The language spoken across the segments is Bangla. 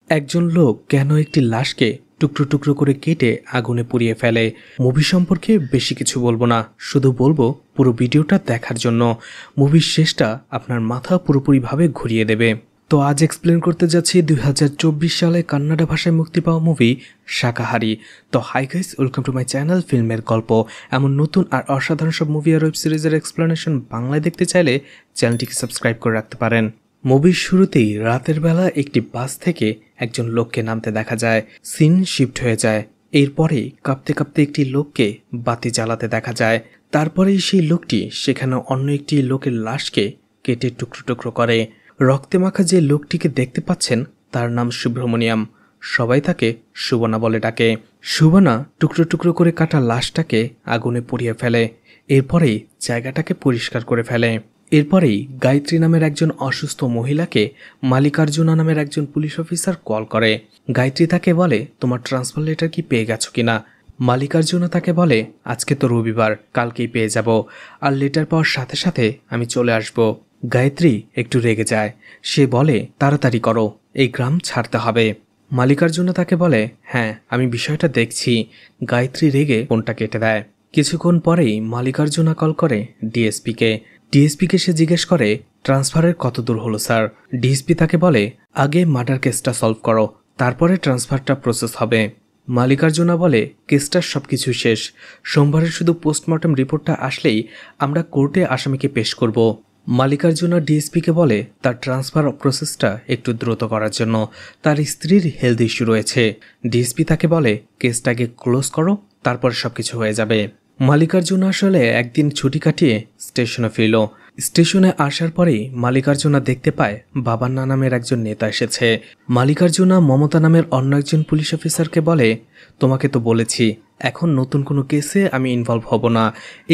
একজন লোক কেন একটি লাশকে টুকরো টুকরো করে কেটে আগুনে পুড়িয়ে ফেলে। মুভি সম্পর্কে বেশি কিছু বলবো না, শুধু বলবো পুরো ভিডিওটা দেখার জন্য। মুভির শেষটা আপনার মাথা পুরোপুরিভাবে ঘুরিয়ে দেবে। তো আজ এক্সপ্লেন করতে যাচ্ছি 2024 সালে কান্নাডা ভাষায় মুক্তি পাওয়া মুভি শাকাহারি। তো hi guys, welcome to my channel ফিল্মের গল্প। এমন নতুন আর অসাধারণ সব মুভি আর ওয়েব সিরিজের এক্সপ্লেনেশন বাংলায় দেখতে চাইলে চ্যানেলটিকে সাবস্ক্রাইব করে রাখতে পারেন। মুভির শুরুতেই রাতের বেলা একটি বাস থেকে একজন লোককে নামতে দেখা যায়। সিন শিফট হয়ে যায়। এরপরেই কাঁপতে কাঁপতে একটি লোককে বাতি জ্বালাতে দেখা যায়। তারপরেই সেই লোকটি সেখানে অন্য একটি লোকের লাশকে কেটে টুকরো টুকরো করে। রক্তে মাখা যে লোকটিকে দেখতে পাচ্ছেন তার নাম সুব্রমণিয়াম। সবাই তাকে সুবনা বলে ডাকে। সুবনা টুকরো টুকরো করে কাটা লাশটাকে আগুনে পুড়িয়ে ফেলে। এরপরেই জায়গাটাকে পরিষ্কার করে ফেলে। এরপরেই গায়ত্রী নামের একজন অসুস্থ মহিলাকে মালিকার্জুনা নামের একজন পুলিশ অফিসার কল করে। গায়ত্রী তাকে বলে, তোমার ট্রান্সফার লেটার কি পেয়ে গেছো কিনা? মালিকার্জুনা তাকে বলে, আজকে তো রবিবার, কালকেই পেয়ে যাব, আর লেটার পাওয়ার সাথে সাথে আমি চলে আসব। গায়ত্রী একটু রেগে যায়। সে বলে, তাড়াতাড়ি করো, এই গ্রাম ছাড়তে হবে। মালিকার্জুনা তাকে বলে, হ্যাঁ আমি বিষয়টা দেখছি। গায়ত্রী রেগে ফোনটা কেটে দেয়। কিছুক্ষণ পরেই মালিকার্জুনা কল করে ডিএসপিকে সে জিজ্ঞেস করে, ট্রান্সফারের কত দূর হলো স্যার? ডিএসপি তাকে বলে, আগে মার্ডার কেসটা সলভ করো, তারপরে ট্রান্সফারটা প্রসেস হবে। মালিকার্জুনা বলে, কেসটার সবকিছু শেষ, সোমবারের শুধু পোস্টমর্টম রিপোর্টটা আসলেই আমরা কোর্টে আসামিকে পেশ করব। মালিকার্জুনা ডিএসপিকে বলে তার ট্রান্সফার প্রসেসটা একটু দ্রুত করার জন্য, তার স্ত্রীর হেলথ ইস্যু রয়েছে। ডিএসপি তাকে বলে, কেসটাকে ক্লোজ করো, তারপর সবকিছু হয়ে যাবে। মালিকার্জুনা আসলে একদিন ছুটি কাটিয়ে স্টেশনে ফিরল। স্টেশনে আসার পরেই মালিকার্জুনা দেখতে পায় বাবান্না নামের একজন নেতা এসেছে। মালিকার্জুনা মমতা নামের অন্য একজন পুলিশ অফিসারকে বলে, তোমাকে তো বলেছি এখন নতুন কোনো কেসে আমি ইনভলভ হব না।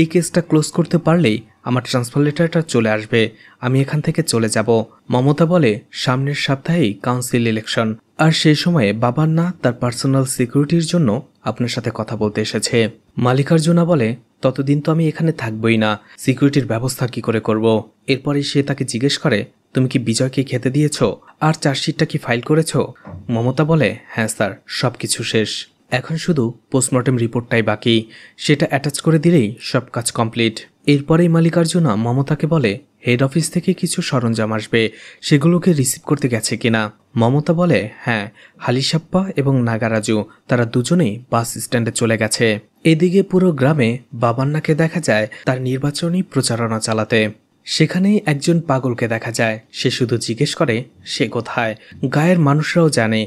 এই কেসটা ক্লোজ করতে পারলেই আমার ট্রান্সফার লেটারটা চলে আসবে, আমি এখান থেকে চলে যাব। মমতা বলে, সামনের সপ্তাহেই কাউন্সিল ইলেকশন, আর সেই সময়ে বাবান্না তার পার্সোনাল সিকিউরিটির জন্য আপনার সাথে কথা বলতে এসেছে। মালিকার্জুনা বলে, ততদিন তো আমি এখানে থাকবই না, সিকিউরিটির ব্যবস্থা কি করে করব? এরপরে সে তাকে জিজ্ঞেস করে, তুমি কি বিজয়কে খেতে দিয়েছ? আর চার্জশিটটা কি ফাইল করেছ? মমতা বলে, হ্যাঁ স্যার, সবকিছু শেষ, এখন শুধু পোস্টমর্টেম রিপোর্টটাই বাকি, সেটা অ্যাটাচ করে দিলেই সব কাজ কমপ্লিট। এরপরেই মালিকার্জুনা মমতাকে বলে, হেড অফিস থেকে কিছু সরঞ্জাম আসবে, সেগুলোকে রিসিভ করতে গেছে কিনা? মমতা বলে, হ্যাঁ, হালিশাপ্পা এবং নাগারাজু তারা দুজনেই বাস স্ট্যান্ডে চলে গেছে। এদিকে পুরো গ্রামে বাবান্নাকে দেখা যায় তার নির্বাচনী প্রচারণা চালাতে। সেখানেই একজন পাগলকে দেখা যায়। সে শুধু জিজ্ঞেস করে সে কোথায়। গায়ের মানুষরাও জানে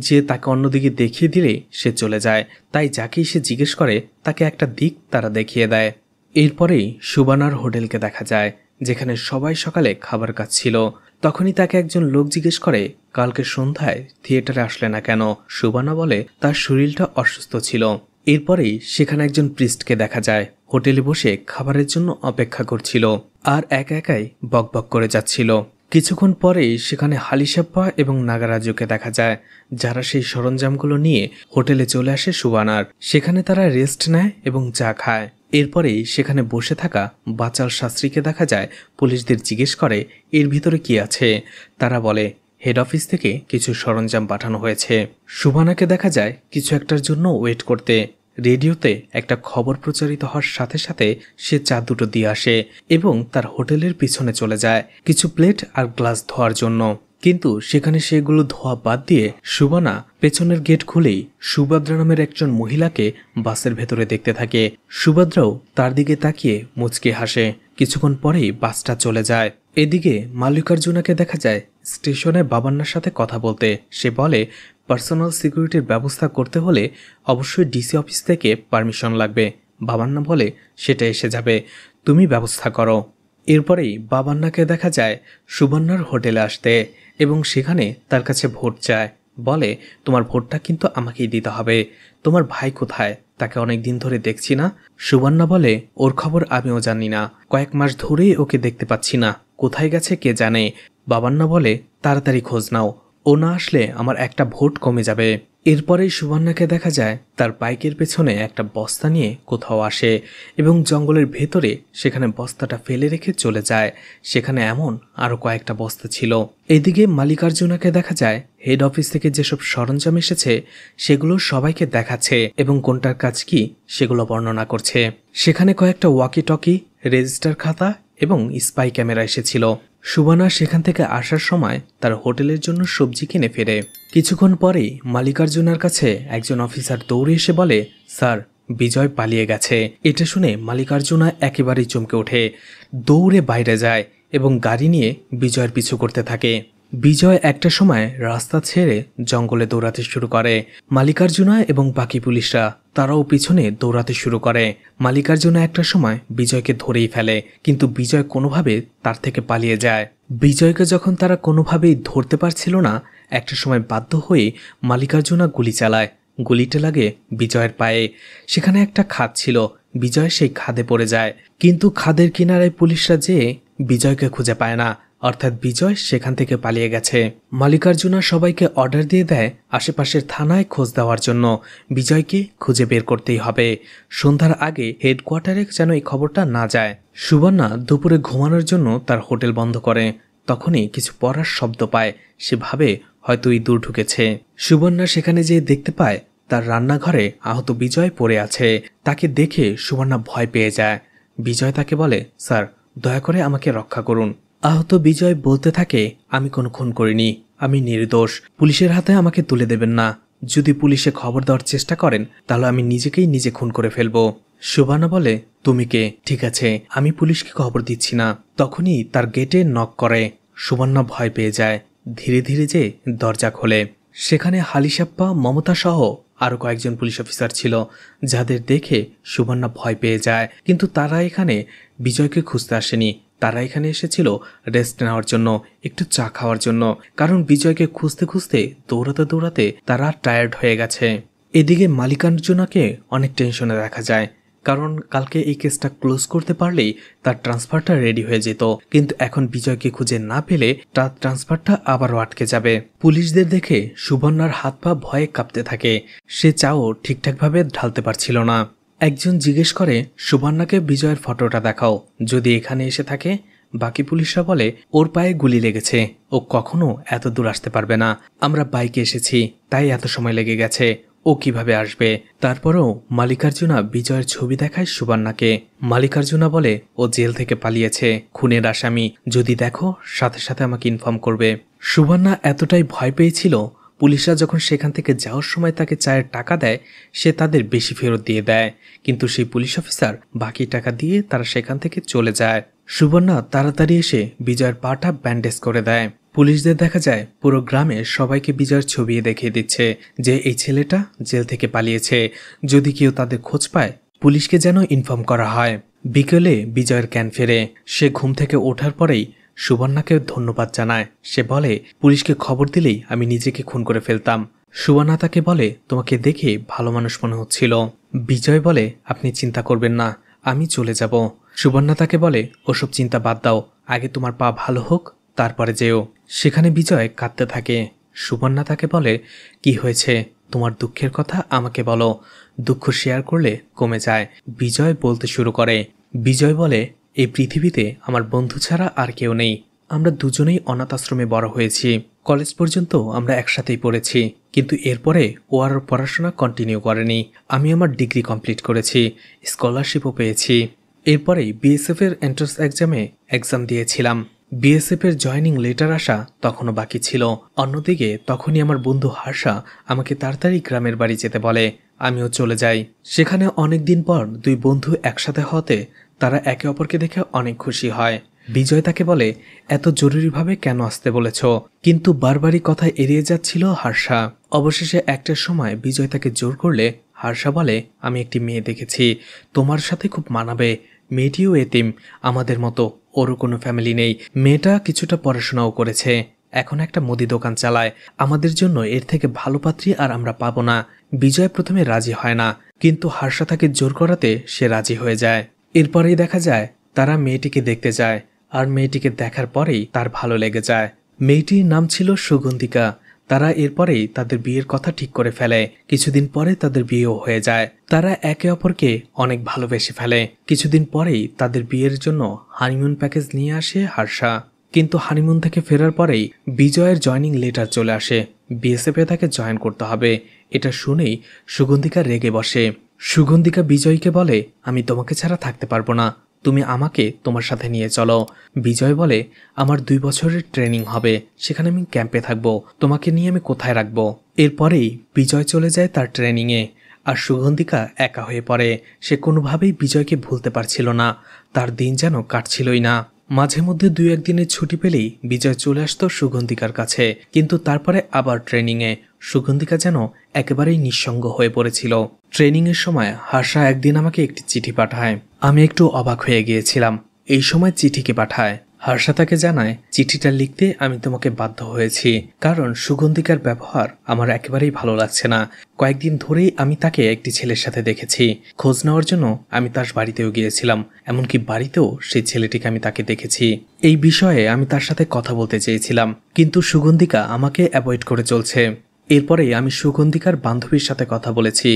যে তাকে অন্যদিকে দেখিয়ে দিলে সে চলে যায়, তাই যাকেই সে জিজ্ঞেস করে তাকে একটা দিক তারা দেখিয়ে দেয়। এরপরেই সুবানার হোটেলকে দেখা যায়, যেখানে সবাই সকালে খাবার খাচ্ছিল। তখনই তাকে একজন লোক জিজ্ঞেস করে, কালকে সন্ধ্যায় থিয়েটারে আসলে না কেন? সুবানা বলে, তার শরীরটা অসুস্থ ছিল। এরপরেই সেখানে একজন প্রিস্টকে দেখা যায়, হোটেলে বসে খাবারের জন্য অপেক্ষা করছিল আর একা একাই বকবক করে যাচ্ছিল। কিছুক্ষণ পরেই সেখানে হালিশাপ্পা এবং নাগারাজুকে দেখা যায়, যারা সেই সরঞ্জামগুলো নিয়ে হোটেলে চলে আসে সুবানার। সেখানে তারা রেস্ট নেয় এবং চা খায়। এরপরেই সেখানে বসে থাকা বাচাল শাস্ত্রীকে দেখা যায় পুলিশদের জিজ্ঞেস করে, এর ভিতরে কি আছে? তারা বলে, হেড অফিস থেকে কিছু সরঞ্জাম পাঠানো হয়েছে। সুবানাকে দেখা যায় কিছু একটার জন্য ওয়েট করতে। রেডিওতে একটা খবর প্রচারিত হওয়ার সাথে সাথে সে চা দুটো দিয়ে আসে এবং তার হোটেলের পিছনে চলে যায় কিছু প্লেট আর গ্লাস ধোয়ার জন্য। কিন্তু সেখানে সেগুলো ধোয়া বাদ দিয়ে সুবানা পেছনের গেট খুলেই সুভদ্রা নামের একজন মহিলাকে বাসের ভেতরে দেখতে থাকে। সুভদ্রাও তার দিকে তাকিয়ে মুচকে হাসে। কিছুক্ষণ পরেই বাসটা চলে যায়। এদিকে মালিকার্জুনাকে দেখা যায় স্টেশনে বাবান্নার সাথে কথা বলতে। সে বলে, পার্সোনাল সিকিউরিটির ব্যবস্থা করতে হলে অবশ্যই ডিসি অফিস থেকে পারমিশন লাগবে। বাবান্না বলে, সেটা এসে যাবে, তুমি ব্যবস্থা করো। এরপরেই বাবান্নাকে দেখা যায় সুবর্ণার হোটেলে আসতে এবং সেখানে তার কাছে ভোট চায়। বলে, তোমার ভোটটা কিন্তু আমাকেই দিতে হবে। তোমার ভাই কোথায়? তাকে অনেক দিন ধরে দেখছি না। সুবর্ণা বলে, ওর খবর আমিও জানি না, কয়েক মাস ধরেই ওকে দেখতে পাচ্ছি না, কোথায় গেছে কে জানে। বাবান্না বলে, তাড়াতাড়ি খোঁজ নাও, ও না আসলে আমার একটা ভোট কমে যাবে। এরপরেই সুবর্ণাকে দেখা যায় তার বাইকের পেছনে একটা বস্তা নিয়ে কোথাও আসে এবং জঙ্গলের ভেতরে সেখানে বস্তাটা ফেলে রেখে চলে যায়। সেখানে এমন আরও কয়েকটা বস্তা ছিল। এদিকে মালিকার্জুনাকে দেখা যায় হেড অফিস থেকে যেসব সরঞ্জাম এসেছে সেগুলো সবাইকে দেখাচ্ছে এবং কোনটার কাজ কি সেগুলো বর্ণনা করছে। সেখানে কয়েকটা ওয়াকি টকি, রেজিস্টার খাতা এবং স্পাই ক্যামেরা এসেছিল। সুবর্ণা সেখান থেকে আসার সময় তার হোটেলের জন্য সবজি কিনে ফেরে। কিছুক্ষণ পরেই মালিকার্জুনার কাছে একজন অফিসার দৌড়ে এসে বলে, স্যার, বিজয় পালিয়ে গেছে। এটা শুনে মালিকার্জুনা একেবারেই চমকে ওঠে, দৌড়ে বাইরে যায় এবং গাড়ি নিয়ে বিজয়ের পিছু করতে থাকে। বিজয় একটা সময় রাস্তা ছেড়ে জঙ্গলে দৌড়াতে শুরু করে। মালিকার্জুনা এবং বাকি পুলিশরা তারাও পিছনে দৌড়াতে শুরু করে। মালিকার্জুনা একটা সময় বিজয়কে ধরেই ফেলে, কিন্তু বিজয় কোনোভাবে তার থেকে পালিয়ে যায়। বিজয়কে যখন তারা কোনোভাবেই ধরতে পারছিল না, একটা সময় বাধ্য হয়ে মালিকার্জুনা গুলি চালায়। গুলিটা লাগে বিজয়ের পায়ে। সেখানে একটা খাদ ছিল, বিজয় সেই খাদে পড়ে যায়। কিন্তু খাদের কিনারায় পুলিশরা যেয়ে বিজয়কে খুঁজে পায় না, অর্থাৎ বিজয় সেখান থেকে পালিয়ে গেছে। মালিকার্জুনা সবাইকে অর্ডার দিয়ে দেয় আশেপাশের থানায় খোঁজ দেওয়ার জন্য। বিজয়কে খুঁজে বের করতেই হবে। সন্ধ্যার আগে হেডকোয়ার্টারে যেন এই খবরটা না যায়। সুবর্ণা দুপুরে ঘুমানোর জন্য তার হোটেল বন্ধ করে। তখনই কিছু পড়ার শব্দ পায়। সে ভাবে হয়তো ইঁদুর ঢুকেছে। সুবর্ণা সেখানে যেয়ে দেখতে পায় তার রান্নাঘরে আহত বিজয় পড়ে আছে। তাকে দেখে সুবর্ণা ভয় পেয়ে যায়। বিজয় তাকে বলে, স্যার, দয়া করে আমাকে রক্ষা করুন। আহত বিজয় বলতে থাকে, আমি কোনো খুন করিনি, আমি নির্দোষ, পুলিশের হাতে আমাকে তুলে দেবেন না। যদি পুলিশে খবর দেওয়ার চেষ্টা করেন তাহলে আমি নিজেকেই নিজে খুন করে ফেলবো। সুবর্ণা বলে, তুমি কে? ঠিক আছে, আমি পুলিশকে খবর দিচ্ছি না। তখনই তার গেটে নক করে। সুবর্ণা ভয় পেয়ে যায়। ধীরে ধীরে যে দরজা খোলে। সেখানে হালিশাপ্পা, মমতা সহ আরও কয়েকজন পুলিশ অফিসার ছিল, যাদের দেখে সুবর্ণা ভয় পেয়ে যায়। কিন্তু তারা এখানে বিজয়কে খুঁজতে আসেনি। তারা এখানে এসেছিল রেস্ট নেওয়ার জন্য, একটু চা খাওয়ার জন্য। কারণ বিজয়কে খুঁজতে খুঁজতে দৌড়াতে দৌড়াতে তারা টায়ার্ড হয়ে গেছে। এদিকে মালিকার্জুনাকে অনেক টেনশনে দেখা যায়, কারণ কালকে এই কেসটা ক্লোজ করতে পারলেই তার ট্রান্সফারটা রেডি হয়ে যেত। কিন্তু এখন বিজয়কে খুঁজে না পেলে তার ট্রান্সফারটা আবারও আটকে যাবে। পুলিশদের দেখে সুবর্ণার হাত পা ভয়ে কাঁপতে থাকে। সে চাও ঠিকঠাকভাবে ঢালতে পারছিল না। একজন জিজ্ঞেস করে, সুবর্ণাকে বিজয়ের ফটোটা দেখাও, যদি এখানে এসে থাকে। বাকি পুলিশরা বলে, ওর পায়ে গুলি লেগেছে, ও কখনো এত দূর আসতে পারবে না। আমরা বাইকে এসেছি, তাই এত সময় লেগে গেছে, ও কিভাবে আসবে? তারপরও মালিকার্জুনা বিজয়ের ছবি দেখায় সুবর্ণাকে। মালিকার্জুনা বলে, ও জেল থেকে পালিয়েছে, খুনের আসামি। যদি দেখো সাথে সাথে আমাকে ইনফর্ম করবে। সুবর্ণা এতটাই ভয় পেয়েছিল, পুলিশরা যখন সেখান থেকে যাওয়ার সময় তাকে চায়ের টাকা দেয়, সে তাদের বেশি ফেরত দিয়ে দেয়। কিন্তু সেই পুলিশ অফিসার বাকি টাকা দিয়ে তারা সেখান থেকে চলে যায়। সুবর্ণা তাড়াতাড়ি এসে বিজয়ের পাটা ব্যান্ডেজ করে দেয়। পুলিশদের দেখা যায় পুরো গ্রামে সবাইকে বিজয়ের ছবি দেখিয়ে দিচ্ছে যে এই ছেলেটা জেল থেকে পালিয়েছে। যদি কেউ তাদের খোঁজ পায় পুলিশকে যেন ইনফর্ম করা হয়। বিকেলে বিজয়ের জ্ঞান ফেরে। সে ঘুম থেকে ওঠার পরেই সুবর্ণাকে ধন্যবাদ জানায়। সে বলে, পুলিশকে খবর দিলেই আমি নিজেকে খুন করে ফেলতাম। সুবর্ণা তাকে বলে, তোমাকে দেখে ভালো মানুষ মনে হচ্ছিল। বিজয় বলে, আপনি চিন্তা করবেন না, আমি চলে যাব। সুবর্ণা তাকে বলে, ওসব চিন্তা বাদ দাও, আগে তোমার পা ভালো হোক, তারপরে যেও। সেখানে বিজয় কাঁদতে থাকে। সুবর্ণা তাকে বলে, কি হয়েছে? তোমার দুঃখের কথা আমাকে বলো, দুঃখ শেয়ার করলে কমে যায়। বিজয় বলতে শুরু করে। বিজয় বলে, এই পৃথিবীতে আমার বন্ধু ছাড়া আর কেউ নেই। আমরা দুজনেই অনাথ আশ্রমে বড় হয়েছি। কলেজ পর্যন্ত আমরা একসাথেই পড়েছি, কিন্তু এরপরে ও আর পড়াশোনা কন্টিনিউ করেনি। আমি আমার ডিগ্রি কমপ্লিট করেছি, স্কলারশিপও পেয়েছি। এরপরেই বিএসএফ এর এন্ট্রান্স এক্সাম দিয়েছিলাম। বিএসএফ এর জয়নিং লেটার আসা তখনও বাকি ছিল। অন্যদিকে তখনই আমার বন্ধু হার্ষা আমাকে তাড়াতাড়ি গ্রামের বাড়ি যেতে বলে। আমিও চলে যাই। সেখানে অনেকদিন পর দুই বন্ধু একসাথে হতে তারা একে অপরকে দেখে অনেক খুশি হয়। বিজয় তাকে বলে, এত জরুরিভাবে কেন আসতে বলেছ? কিন্তু বারবারই কথা এড়িয়ে যাচ্ছিল হার্ষা। অবশেষে একটার সময় বিজয় তাকে জোর করলে হার্ষা বলে, আমি একটি মেয়ে দেখেছি, তোমার সাথে খুব মানাবে। মেয়েটিও এতিম, আমাদের মতো, ওরও কোনো ফ্যামিলি নেই। মেয়েটা কিছুটা পড়াশোনাও করেছে, এখন একটা মুদি দোকান চালায়। আমাদের জন্য এর থেকে ভালো পাত্রী আর আমরা পাবো না। বিজয় প্রথমে রাজি হয় না, কিন্তু হার্ষা তাকে জোর করাতে সে রাজি হয়ে যায়। এরপরেই দেখা যায় তারা মেয়েটিকে দেখতে যায়, আর মেয়েটিকে দেখার পরেই তার ভালো লেগে যায়। মেয়েটির নাম ছিল সুগন্ধিকা। তারা এরপরেই তাদের বিয়ের কথা ঠিক করে ফেলে। কিছুদিন পরে তাদের বিয়েও হয়ে যায়। তারা একে অপরকে অনেক ভালোবেসে ফেলে। কিছুদিন পরেই তাদের বিয়ের জন্য হানিমুন প্যাকেজ নিয়ে আসে হর্ষা। কিন্তু হানিমুন থেকে ফেরার পরেই বিজয়ের জয়নিং লেটার চলে আসে। বিএসএফে তাকে জয়েন করতে হবে। এটা শুনেই সুগন্ধিকা রেগে বসে। সুগন্ধিকা বিজয়কে বলে, আমি তোমাকে ছাড়া থাকতে পারবো না, তুমি আমাকে তোমার সাথে নিয়ে চলো। বিজয় বলে, আমার 2 বছরের ট্রেনিং হবে, সেখানে আমি ক্যাম্পে থাকবো, তোমাকে নিয়ে আমি কোথায় রাখবো? এরপরেই বিজয় চলে যায় তার ট্রেনিংয়ে। আর সুগন্ধিকা একা হয়ে পড়ে। সে কোনোভাবেই বিজয়কে ভুলতে পারছিল না। তার দিন যেন কাটছিলই না। মাঝে মধ্যে 2-1 দিনের ছুটি পেলেই বিজয় চলে আসতো সুগন্ধিকার কাছে, কিন্তু তারপরে আবার ট্রেনিংয়ে। সুগন্ধিকা যেন একেবারেই নিঃসঙ্গ হয়ে পড়েছিল। ট্রেনিংয়ের সময় হর্ষা একদিন আমাকে একটি চিঠি পাঠায়। আমি একটু অবাক হয়ে গিয়েছিলাম। এই সময় চিঠিকে পাঠায়। হর্ষা তাকে জানায়, চিঠিটা লিখতে আমি তোমাকে বাধ্য হয়েছি, কারণ সুগন্ধিকার ব্যবহার আমার একেবারেই ভালো লাগছে না। কয়েকদিন ধরেই আমি তাকে একটি ছেলের সাথে দেখেছি। খোঁজ নেওয়ার জন্য আমি তার বাড়িতেও গিয়েছিলাম, এমনকি বাড়িতেও সেই ছেলেটিকে আমি তাকে দেখেছি। এই বিষয়ে আমি তার সাথে কথা বলতে চেয়েছিলাম, কিন্তু সুগন্ধিকা আমাকে অ্যাভয়েড করে চলছে। এরপরে আমি সুগন্ধিকার বান্ধবীর সাথে কথা বলেছি।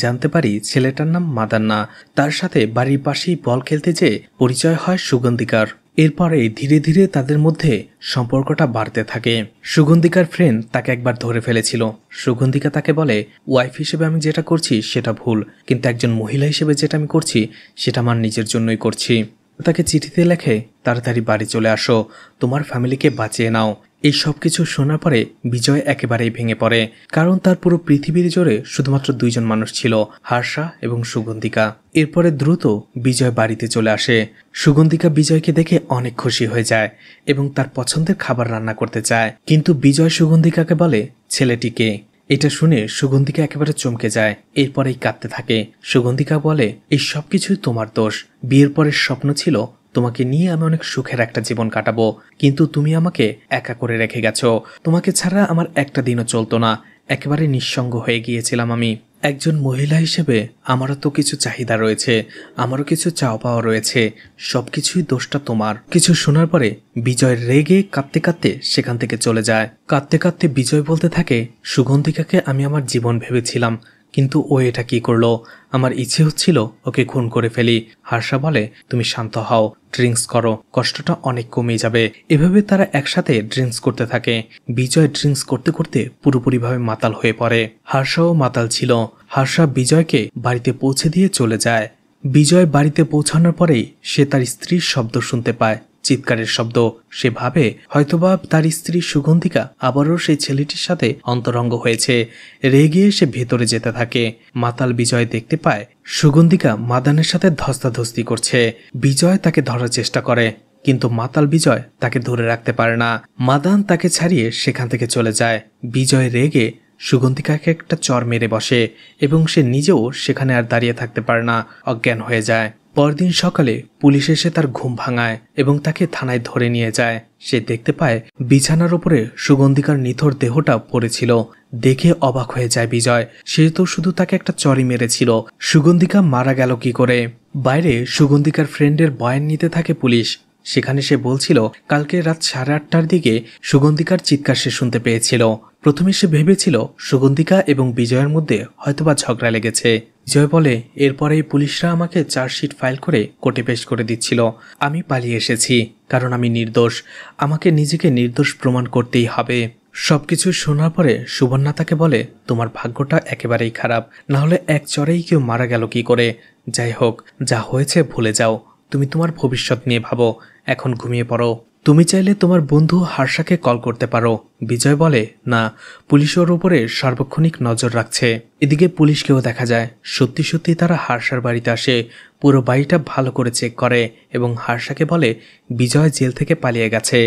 জানতে পারি ছেলেটার নাম মাদান্না। তার সাথে বাড়ির পাশেই বল খেলতে যেয়ে পরিচয় হয় সুগন্ধিকার। এরপরে ধীরে ধীরে তাদের মধ্যে সম্পর্কটা বাড়তে থাকে। সুগন্ধিকার ফ্রেন্ড তাকে একবার ধরে ফেলেছিল। সুগন্ধিকা তাকে বলে, ওয়াইফ হিসেবে আমি যেটা করছি সেটা ভুল, কিন্তু একজন মহিলা হিসেবে যেটা আমি করছি সেটা আমার নিজের জন্যই করছি। তাকে চিঠিতে লেখে, তাড়াতাড়ি বাড়ি চলে আসো, তোমার ফ্যামিলিকে বাঁচিয়ে নাও। এই সব কিছু শোনার পরে বিজয় একেবারেই ভেঙে পড়ে, কারণ তার পুরো পৃথিবীর জোরে শুধুমাত্র 2 জন মানুষ ছিল, হর্ষা এবং সুগন্ধিকা। এরপরে দ্রুত বিজয় বাড়িতে চলে আসে। সুগন্ধিকা বিজয়কে দেখে অনেক খুশি হয়ে যায় এবং তার পছন্দের খাবার রান্না করতে চায়, কিন্তু বিজয় সুগন্ধিকাকে বলে, ছেলেটিকে। এটা শুনে সুগন্ধিকা একেবারে চমকে যায়। এরপরেই কাঁদতে থাকে। সুগন্ধিকা বলে, এই সব কিছুই তোমার দোষ। বিয়ের পরের স্বপ্ন ছিল তোমাকে নিয়ে আমি অনেক সুখের একটা জীবন কাটাবো, কিন্তু তুমি আমাকে একা করে রেখে গেছো। তোমাকে ছাড়া আমার একটা দিনও চলতো না। একেবারে নিঃসঙ্গ হয়ে গিয়েছিলাম আমি। একজন মহিলা হিসেবে আমারও তো কিছু চাহিদা রয়েছে, আমারও কিছু চাওয়া পাওয়া রয়েছে। সবকিছুই দোষটা তোমার। কিছু শোনার পরে বিজয় রেগে কাঁদতে কাঁদতে সেখান থেকে চলে যায়। কাঁদতে কাঁদতে বিজয় বলতে থাকে, সুগন্ধিকাকে আমি আমার জীবন ভেবেছিলাম, কিন্তু ও এটা কি করলো? আমার ইচ্ছে হচ্ছিল ওকে খুন করে ফেলি। হর্ষা বলে, তুমি শান্ত হও, ড্রিঙ্কস করো, কষ্টটা অনেক কমে যাবে। এভাবে তারা একসাথে ড্রিঙ্কস করতে থাকে। বিজয় ড্রিঙ্কস করতে করতে পুরোপুরিভাবে মাতাল হয়ে পড়ে। হর্ষাও মাতাল ছিল। হর্ষা বিজয়কে বাড়িতে পৌঁছে দিয়ে চলে যায়। বিজয় বাড়িতে পৌঁছানোর পরেই সে তার স্ত্রীর শব্দ শুনতে পায়, চিৎকারের শব্দ। সে ভাবে হয়তোবা তার স্ত্রী সুগন্ধিকা আবারও সেই ছেলেটির সাথে অন্তরঙ্গ হয়েছে। রেগে সে ভেতরে যেতে থাকে। মাতাল বিজয় দেখতে পায় সুগন্ধিকা মাদানের সাথে ধস্তাধস্তি করছে। বিজয় তাকে ধরার চেষ্টা করে, কিন্তু মাতাল বিজয় তাকে ধরে রাখতে পারে না। মাদান তাকে ছাড়িয়ে সেখান থেকে চলে যায়। বিজয় রেগে সুগন্ধিকাকে একটা চর মেরে বসে এবং সে নিজেও সেখানে আর দাঁড়িয়ে থাকতে পারে না, অজ্ঞান হয়ে যায়। পরদিন সকালে পুলিশ এসে তার ঘুম ভাঙায় এবং তাকে থানায় ধরে নিয়ে যায়। সে দেখতে পায় বিছানার উপরে সুগন্ধিকার নিথর দেহটা পড়েছিল। দেখে অবাক হয়ে যায় বিজয়। সে তো শুধু তাকে একটা চড়ই মেরেছিল, সুগন্ধিকা মারা গেল কি করে? বাইরে সুগন্ধিকার ফ্রেন্ডের বয়ান নিতে থাকে পুলিশ। সেখানে সে বলছিল কালকে রাত 8:30টার দিকে সুগন্ধিকার চিৎকার সে শুনতে পেয়েছিল। প্রথমে সে ভেবেছিল সুগন্ধিকা এবং বিজয়ের মধ্যে হয়তোবা ঝগড়া লেগেছে। বিজয় বলে, এরপরেই পুলিশরা আমাকে চার্জশিট ফাইল করে কোর্টে পেশ করে দিচ্ছিল। আমি পালিয়ে এসেছি কারণ আমি নির্দোষ। আমাকে নিজেকে নির্দোষ প্রমাণ করতেই হবে। সবকিছু শোনার পরে সুবর্ণা তাকে বলে, তোমার ভাগ্যটা একেবারেই খারাপ, না হলে এক চড়েই কেউ মারা গেল কি করে? যাই হোক, যা হয়েছে ভুলে যাও। তুমি তোমার ভবিষ্যৎ নিয়ে ভাবো। এখন ঘুমিয়ে পড়ো। তুমি চাইলে তোমার বন্ধু হর্ষাকে কল করতে পারো। বিজয় বলে, না, পুলিশ ওর উপরে সার্বক্ষণিক নজর রাখছে। এদিকে পুলিশকেও দেখা যায়। সত্যি সত্যি তারা হর্ষার বাড়িতে আসে, পুরো বাড়িটা ভালো করে চেক করে এবং হর্ষাকে বলে বিজয় জেল থেকে পালিয়ে গেছে।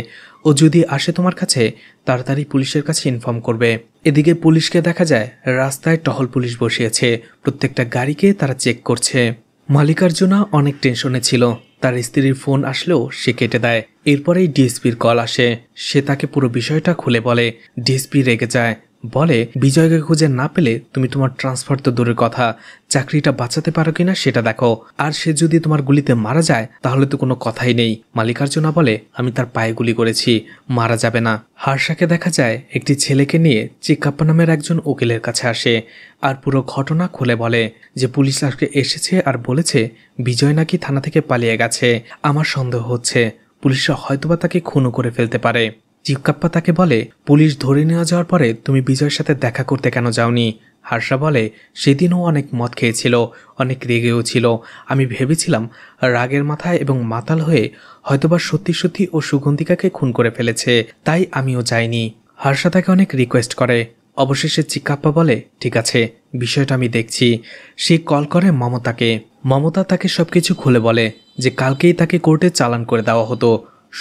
ও যদি আসে তোমার কাছে তাড়াতাড়ি পুলিশের কাছে ইনফর্ম করবে। এদিকে পুলিশকে দেখা যায় রাস্তায় টহল পুলিশ বসিয়েছে। প্রত্যেকটা গাড়িকে তারা চেক করছে। মালিকার্জুনা অনেক টেনশনে ছিল। তার স্ত্রীর ফোন আসলেও সে কেটে দেয়। এরপরেই ডিএসপির কল আসে। সে তাকে পুরো বিষয়টা খুলে বলে। ডিএসপি রেগে যায়, বলে বিজয়কে খুঁজে না পেলে তুমি তোমার ট্রান্সফার তো দূরের কথা, চাকরিটা বাঁচাতে পারো কিনা সেটা দেখো। আর সে যদি তোমার গুলিতে মারা যায় তাহলে তো কোনো কথাই নেই। মালিকার্জুনা বলে আমি তার পায়ে গুলি করেছি, মারা যাবে না। হার্ষাকে দেখা যায় একটি ছেলেকে নিয়ে চিক্কাপ্পা নামের একজন উকিলের কাছে আসে আর পুরো ঘটনা খুলে বলে যে পুলিশ আজকে এসেছে আর বলেছে বিজয় নাকি থানা থেকে পালিয়ে গেছে। আমার সন্দেহ হচ্ছে পুলিশরা হয়তোবা তাকে খুনও করে ফেলতে পারে। চিক্কাপ্পা তাকে বলে পুলিশ ধরে নেওয়া যাওয়ার পরে তুমি বিজয়ের সাথে দেখা করতে কেন যাওনি? হার্ষা বলে সেদিনও অনেক মদ খেয়েছিল, অনেক রেগেও ছিল। আমি ভেবেছিলাম রাগের মাথায় এবং মাতাল হয়ে হয়তোবা সত্যি সত্যি ও সুগন্ধিকাকে খুন করে ফেলেছে, তাই আমিও যাইনি। হার্ষা তাকে অনেক রিকোয়েস্ট করে। অবশেষে চিক্কাপ্পা বলে ঠিক আছে, বিষয়টা আমি দেখছি। সে কল করে মমতাকে। মমতা তাকে সবকিছু খুলে বলে যে কালকেই তাকে কোর্টে চালান করে দেওয়া হতো,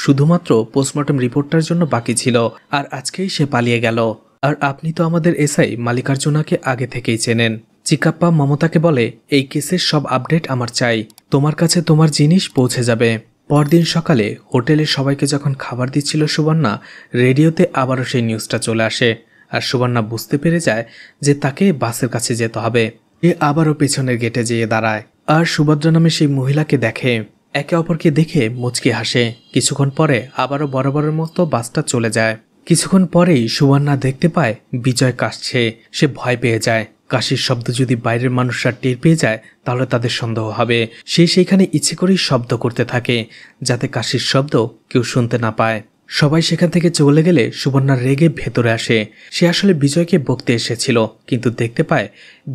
শুধুমাত্র পোস্টমর্টম রিপোর্টটার জন্য বাকি ছিল, আর আজকেই সে পালিয়ে গেল। আর আপনি তো আমাদের এসআই মালিকার্জুনাকে আগে থেকেই চেনেন। চিক্কাপ্পা মমতাকে বলে এই কেসের সব আপডেট আমার চাই, তোমার কাছে তোমার জিনিস পৌঁছে যাবে। পরদিন সকালে হোটেলে সবাইকে যখন খাবার দিচ্ছিল সুবর্ণা, রেডিওতে আবারও সেই নিউজটা চলে আসে আর সুবর্ণা বুঝতে পেরে যায় যে তাকে বাসের কাছে যেতে হবে। এ আবারও পেছনের গেটে যেয়ে দাঁড়ায় আর সুভদ্রা নামে সেই মহিলাকে দেখে। একে অপরকে দেখে মুচকি হাসে। কিছুক্ষণ পরে আবারও বরাবরের মতো বাসটা চলে যায়। কিছুক্ষণ পরেই সুবর্ণা দেখতে পায় বিজয় কাশছে। সে ভয় পেয়ে যায়। কাশির শব্দ যদি বাইরের মানুষরা টের পেয়ে যায় তাহলে তাদের সন্দেহ হবে। সে সেইখানে ইচ্ছে করেই শব্দ করতে থাকে যাতে কাশির শব্দ কেউ শুনতে না পায়। সবাই সেখান থেকে চলে গেলে সুবর্ণা রেগে ভেতরে আসে। সে আসলে বিজয়কে বকতে এসেছিল, কিন্তু দেখতে পায়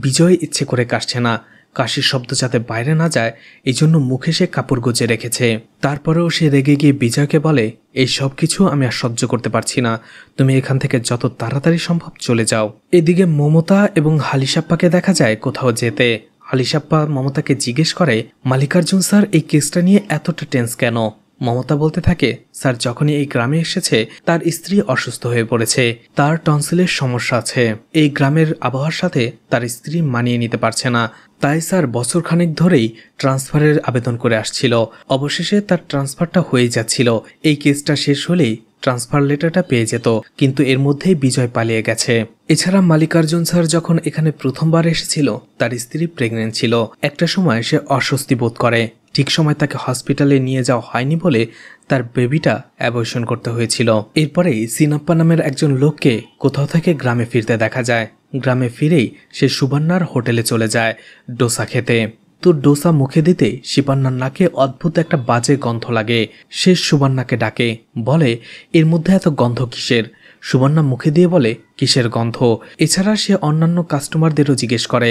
বিজয় ইচ্ছে করে কাশছে না। কাশির শব্দ যাতে বাইরে না যায় এই জন্য মুখে সে কাপড় গুজে রেখেছে। তারপরেও সে রেগে গিয়ে বিজয়কে বলে এই সব কিছু আমি আর সহ্য করতে পারছি না, তুমি এখান থেকে যত তাড়াতাড়ি সম্ভব চলে যাও। এদিকে মমতা এবং হালিশাপ্পাকে দেখা যায় কোথাও যেতে। হালিশাপ্পা মমতাকে জিজ্ঞেস করে মালিকার্জুন স্যার এই কেসটা নিয়ে এতটা টেন্স কেন? মমতা বলতে থাকে স্যার যখনই এই গ্রামে এসেছে তার স্ত্রী অসুস্থ হয়ে পড়েছে, তার টনসিলের সমস্যা আছে। এই গ্রামের আবহাওয়ার সাথে তার স্ত্রী মানিয়ে নিতে পারছে না, তাই স্যার বছরখানেক ধরেই ট্রান্সফারের আবেদন করে আসছিল। অবশেষে তার ট্রান্সফারটা হয়ে যাচ্ছিল। এই কেসটা শেষ হলেই ট্রান্সফার লেটারটা পেয়ে যেত, কিন্তু এর মধ্যেই বিজয় পালিয়ে গেছে। এছাড়া মালিকার্জুন স্যার যখন এখানে প্রথমবার এসেছিল তার স্ত্রী প্রেগনেন্ট ছিল। একটা সময় সে অস্বস্তি বোধ করে, ঠিক সময় তাকে হসপিটালে নিয়ে যাওয়া হয়নি বলে তার বেবিটা অ্যাবর্শন করতে হয়েছিল। এরপরেই সিনাপ্পা নামের একজন লোককে কোথাও থেকে গ্রামে ফিরতে দেখা যায়। গ্রামে ফিরেই সে সুবর্ণার হোটেলে চলে যায় ডোসা খেতে। তো ডোসা মুখে দিতে শিপান্নার নাকে অদ্ভুত একটা বাজে গন্ধ লাগে। সে সুবর্ণাকে ডাকে, বলে এর মধ্যে এত গন্ধ কিসের? সুবর্ণা মুখে দিয়ে বলে কিসের গন্ধ? এছাড়া সে অন্যান্য কাস্টমারদেরও জিজ্ঞেস করে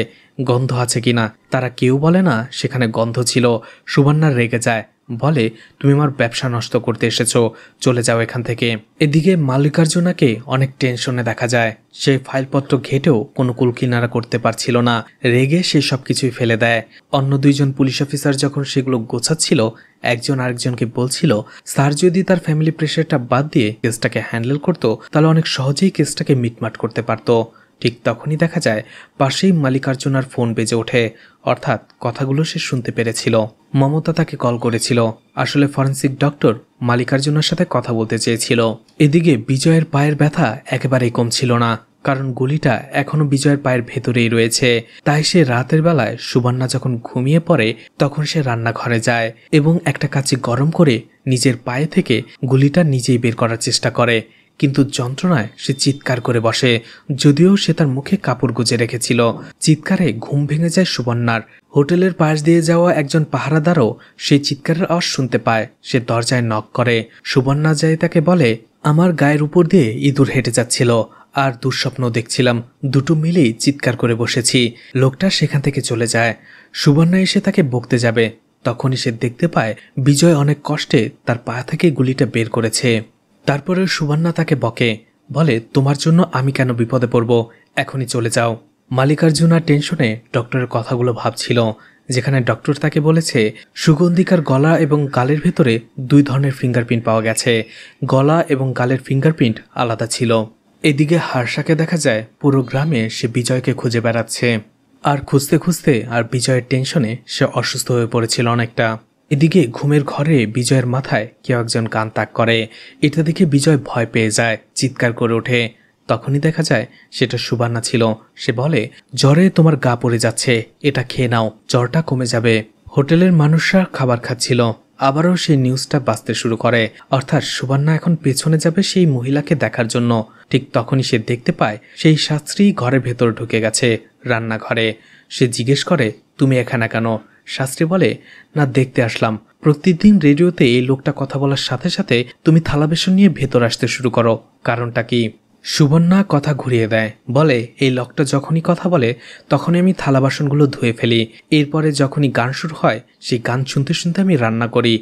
গন্ধ আছে কিনা, তারা কেউ বলে না সেখানে গন্ধ ছিল। সুবর্ণা রেগে যায়, বলে তুমি আমার ব্যবসা নষ্ট করতে এসেছো, চলে যাও এখান থেকে। এদিকে মালিকার্জুনাকে অনেক টেনশনে দেখা যায়। সে ফাইলপত্র ঘেটেও কোনো কুলকিনারা করতে পারছিল না। রেগে সে সবকিছুই ফেলে দেয়। অন্য দুইজন পুলিশ অফিসার যখন সেগুলো গোছাচ্ছিল একজন আরেকজনকে বলছিল স্যার যদি তার ফ্যামিলি প্রেশারটা বাদ দিয়ে কেসটাকে হ্যান্ডেল করতো তাহলে অনেক সহজেই কেসটাকে মিটমাট করতে পারতো। ঠিক তখনই দেখা যায় পাশেই মালিকার্জুনার ফোন বেজে ওঠে, অর্থাৎ কথাগুলো সে শুনতে পেরেছিল। মমতা তাকে কল করেছিল। আসলে ফরেন্সিক ডক্টর মালিকার্জুনার সাথে কথা বলতে চেয়েছিল। এদিকে বিজয়ের পায়ের ব্যথা একেবারেই কমছিল না, কারণ গুলিটা এখনো বিজয়ের পায়ের ভেতরেই রয়েছে। তাই সে রাতের বেলায় সুবর্ণা যখন ঘুমিয়ে পড়ে তখন সে রান্নাঘরে যায় এবং একটা কাঁচি গরম করে নিজের পায়ে থেকে গুলিটা নিজেই বের করার চেষ্টা করে, কিন্তু যন্ত্রণায় সে চিৎকার করে বসে, যদিও সে তার মুখে কাপড় গুজে রেখেছিল। চিৎকারে ঘুম ভেঙে যায় সুবর্ণার। হোটেলের পাশ দিয়ে যাওয়া একজন পাহারাদারও সেই চিৎকারের আওয়াজ শুনতে পায়। সে দরজায় নক করে। সুবর্ণা যায় তাকে বলে আমার গায়ের উপর দিয়ে ইঁদুর হেঁটে যাচ্ছিল আর দুঃস্বপ্ন দেখছিলাম, দুটো মিলেই চিৎকার করে বসেছি। লোকটা সেখান থেকে চলে যায়। সুবর্ণা এসে তাকে বকতে যাবে, তখনই সে দেখতে পায় বিজয় অনেক কষ্টে তার পা থেকে গুলিটা বের করেছে। তারপরে সুবর্ণা তাকে বকে, বলে তোমার জন্য আমি কেন বিপদে পড়ব, এখনই চলে যাও। মালিকার্জুনা টেনশনে ডক্টরের কথাগুলো ভাবছিল, যেখানে ডক্টর তাকে বলেছে সুগন্ধিকার গলা এবং গালের ভেতরে দুই ধরনের ফিঙ্গারপ্রিন্ট পাওয়া গেছে। গলা এবং গালের ফিঙ্গারপ্রিন্ট আলাদা ছিল। এদিকে হার্ষাকে দেখা যায় পুরো গ্রামে সে বিজয়কে খুঁজে বেড়াচ্ছে। আর খুঁজতে খুঁজতে আর বিজয়ের টেনশনে সে অসুস্থ হয়ে পড়েছিল অনেকটা। এদিকে ঘুমের ঘরে বিজয়ের মাথায় কেউ একজন কান তাক করে। এটা দেখে বিজয় ভয় পেয়ে যায়, চিৎকার করে ওঠে। তখনই দেখা যায় সেটা সুবর্ণা ছিল। সে বলে, জ্বরে তোমার গা পড়ে যাচ্ছে, এটা খেয়ে নাও, জ্বরটা কমে যাবে। হোটেলের মানুষরা খাবার খাচ্ছিল। আবারও সেই নিউজটা বাজতে শুরু করে, অর্থাৎ সুবর্ণা এখন পেছনে যাবে সেই মহিলাকে দেখার জন্য। ঠিক তখনই সে দেখতে পায় সেই শাস্ত্রী ঘরের ভেতর ঢুকে গেছে, রান্নাঘরে। সে জিজ্ঞেস করে, তুমি এখানে কেন? শাস্ত্রী বলে, না, দেখতে আসলাম। প্রতিদিন রেডিওতে এই লোকটা কথা বলার সাথে সাথে তুমি থালা বাসন নিয়ে ভেতর আসতে শুরু করো, কারণটা কি? সুবর্ণা কথা ঘুরিয়ে দেয়, বলে, এই লোকটা যখনই কথা বলে তখনই আমি থালা বাসনগুলো ধুয়ে ফেলি। এরপরে যখনই গান শুরু হয় সেই গান শুনতে শুনতে আমি রান্না করি।